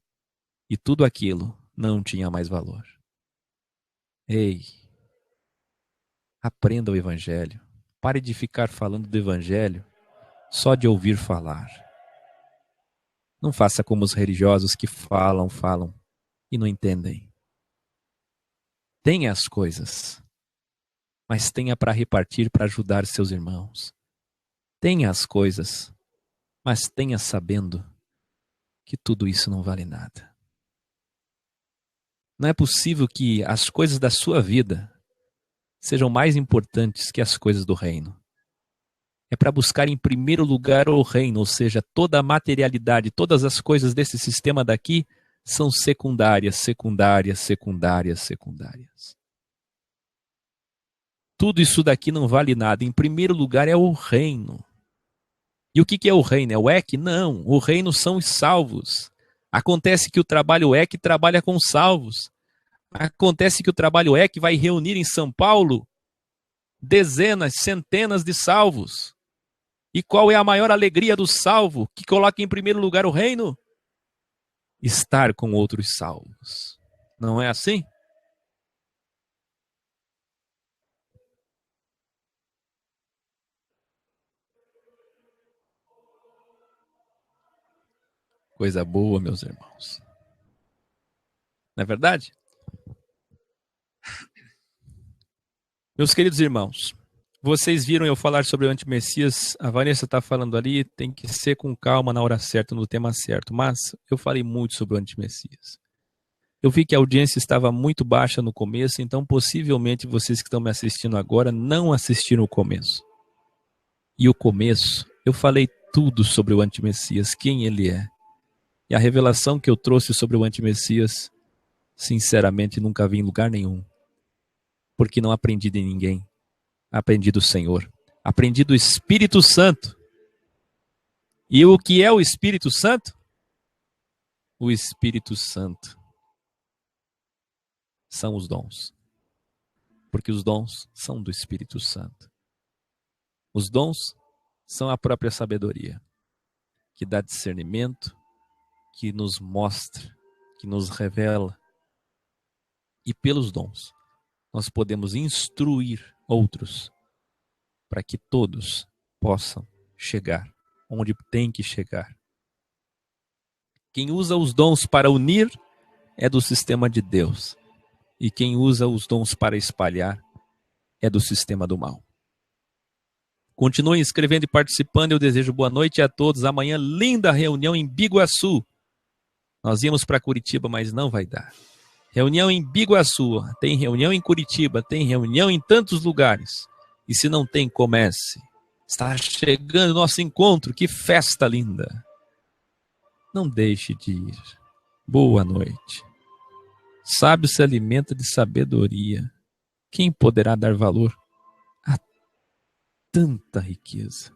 E tudo aquilo não tinha mais valor. Ei, aprenda o Evangelho. Pare de ficar falando do Evangelho só de ouvir falar. Não faça como os religiosos que falam e não entendem. Tenha as coisas, mas tenha para repartir, para ajudar seus irmãos. Tenha as coisas, mas tenha sabendo que tudo isso não vale nada. Não é possível que as coisas da sua vida sejam mais importantes que as coisas do reino. É para buscar em primeiro lugar o reino, ou seja, toda a materialidade, todas as coisas desse sistema daqui são secundárias, secundárias, secundárias, secundárias. Tudo isso daqui não vale nada. Em primeiro lugar é o reino. E o que é o reino? É o EC? Não, o reino são os salvos. Acontece que o trabalho EC trabalha com salvos. Acontece que o trabalho EC vai reunir em São Paulo dezenas, centenas de salvos. E qual é a maior alegria do salvo que coloca em primeiro lugar o reino? Estar com outros salvos. Não é assim? Coisa boa, meus irmãos. Não é verdade? Meus queridos irmãos, vocês viram eu falar sobre o antimessias, a Vanessa está falando ali, tem que ser com calma na hora certa, no tema certo, mas eu falei muito sobre o antimessias. Eu vi que a audiência estava muito baixa no começo, então possivelmente vocês que estão me assistindo agora não assistiram o começo. E o começo, eu falei tudo sobre o antimessias, quem ele é. E a revelação que eu trouxe sobre o antimessias, sinceramente, nunca vi em lugar nenhum. Porque não aprendi de ninguém. Aprendi do Senhor. Aprendi do Espírito Santo. E o que é o Espírito Santo? O Espírito Santo são os dons. Porque os dons são do Espírito Santo. Os dons são a própria sabedoria, que dá discernimento, que nos mostra, que nos revela. E pelos dons, nós podemos instruir outros para que todos possam chegar onde tem que chegar. Quem usa os dons para unir é do sistema de Deus. E quem usa os dons para espalhar é do sistema do mal. Continuem escrevendo e participando. Eu desejo boa noite a todos. Amanhã, linda reunião em Biguaçu. Nós íamos para Curitiba, mas não vai dar. Reunião em Biguaçu. Tem reunião em Curitiba. Tem reunião em tantos lugares. E se não tem, comece. Está chegando o nosso encontro. Que festa linda. Não deixe de ir. Boa noite. sábio se alimenta de sabedoria. Quem poderá dar valor a tanta riqueza?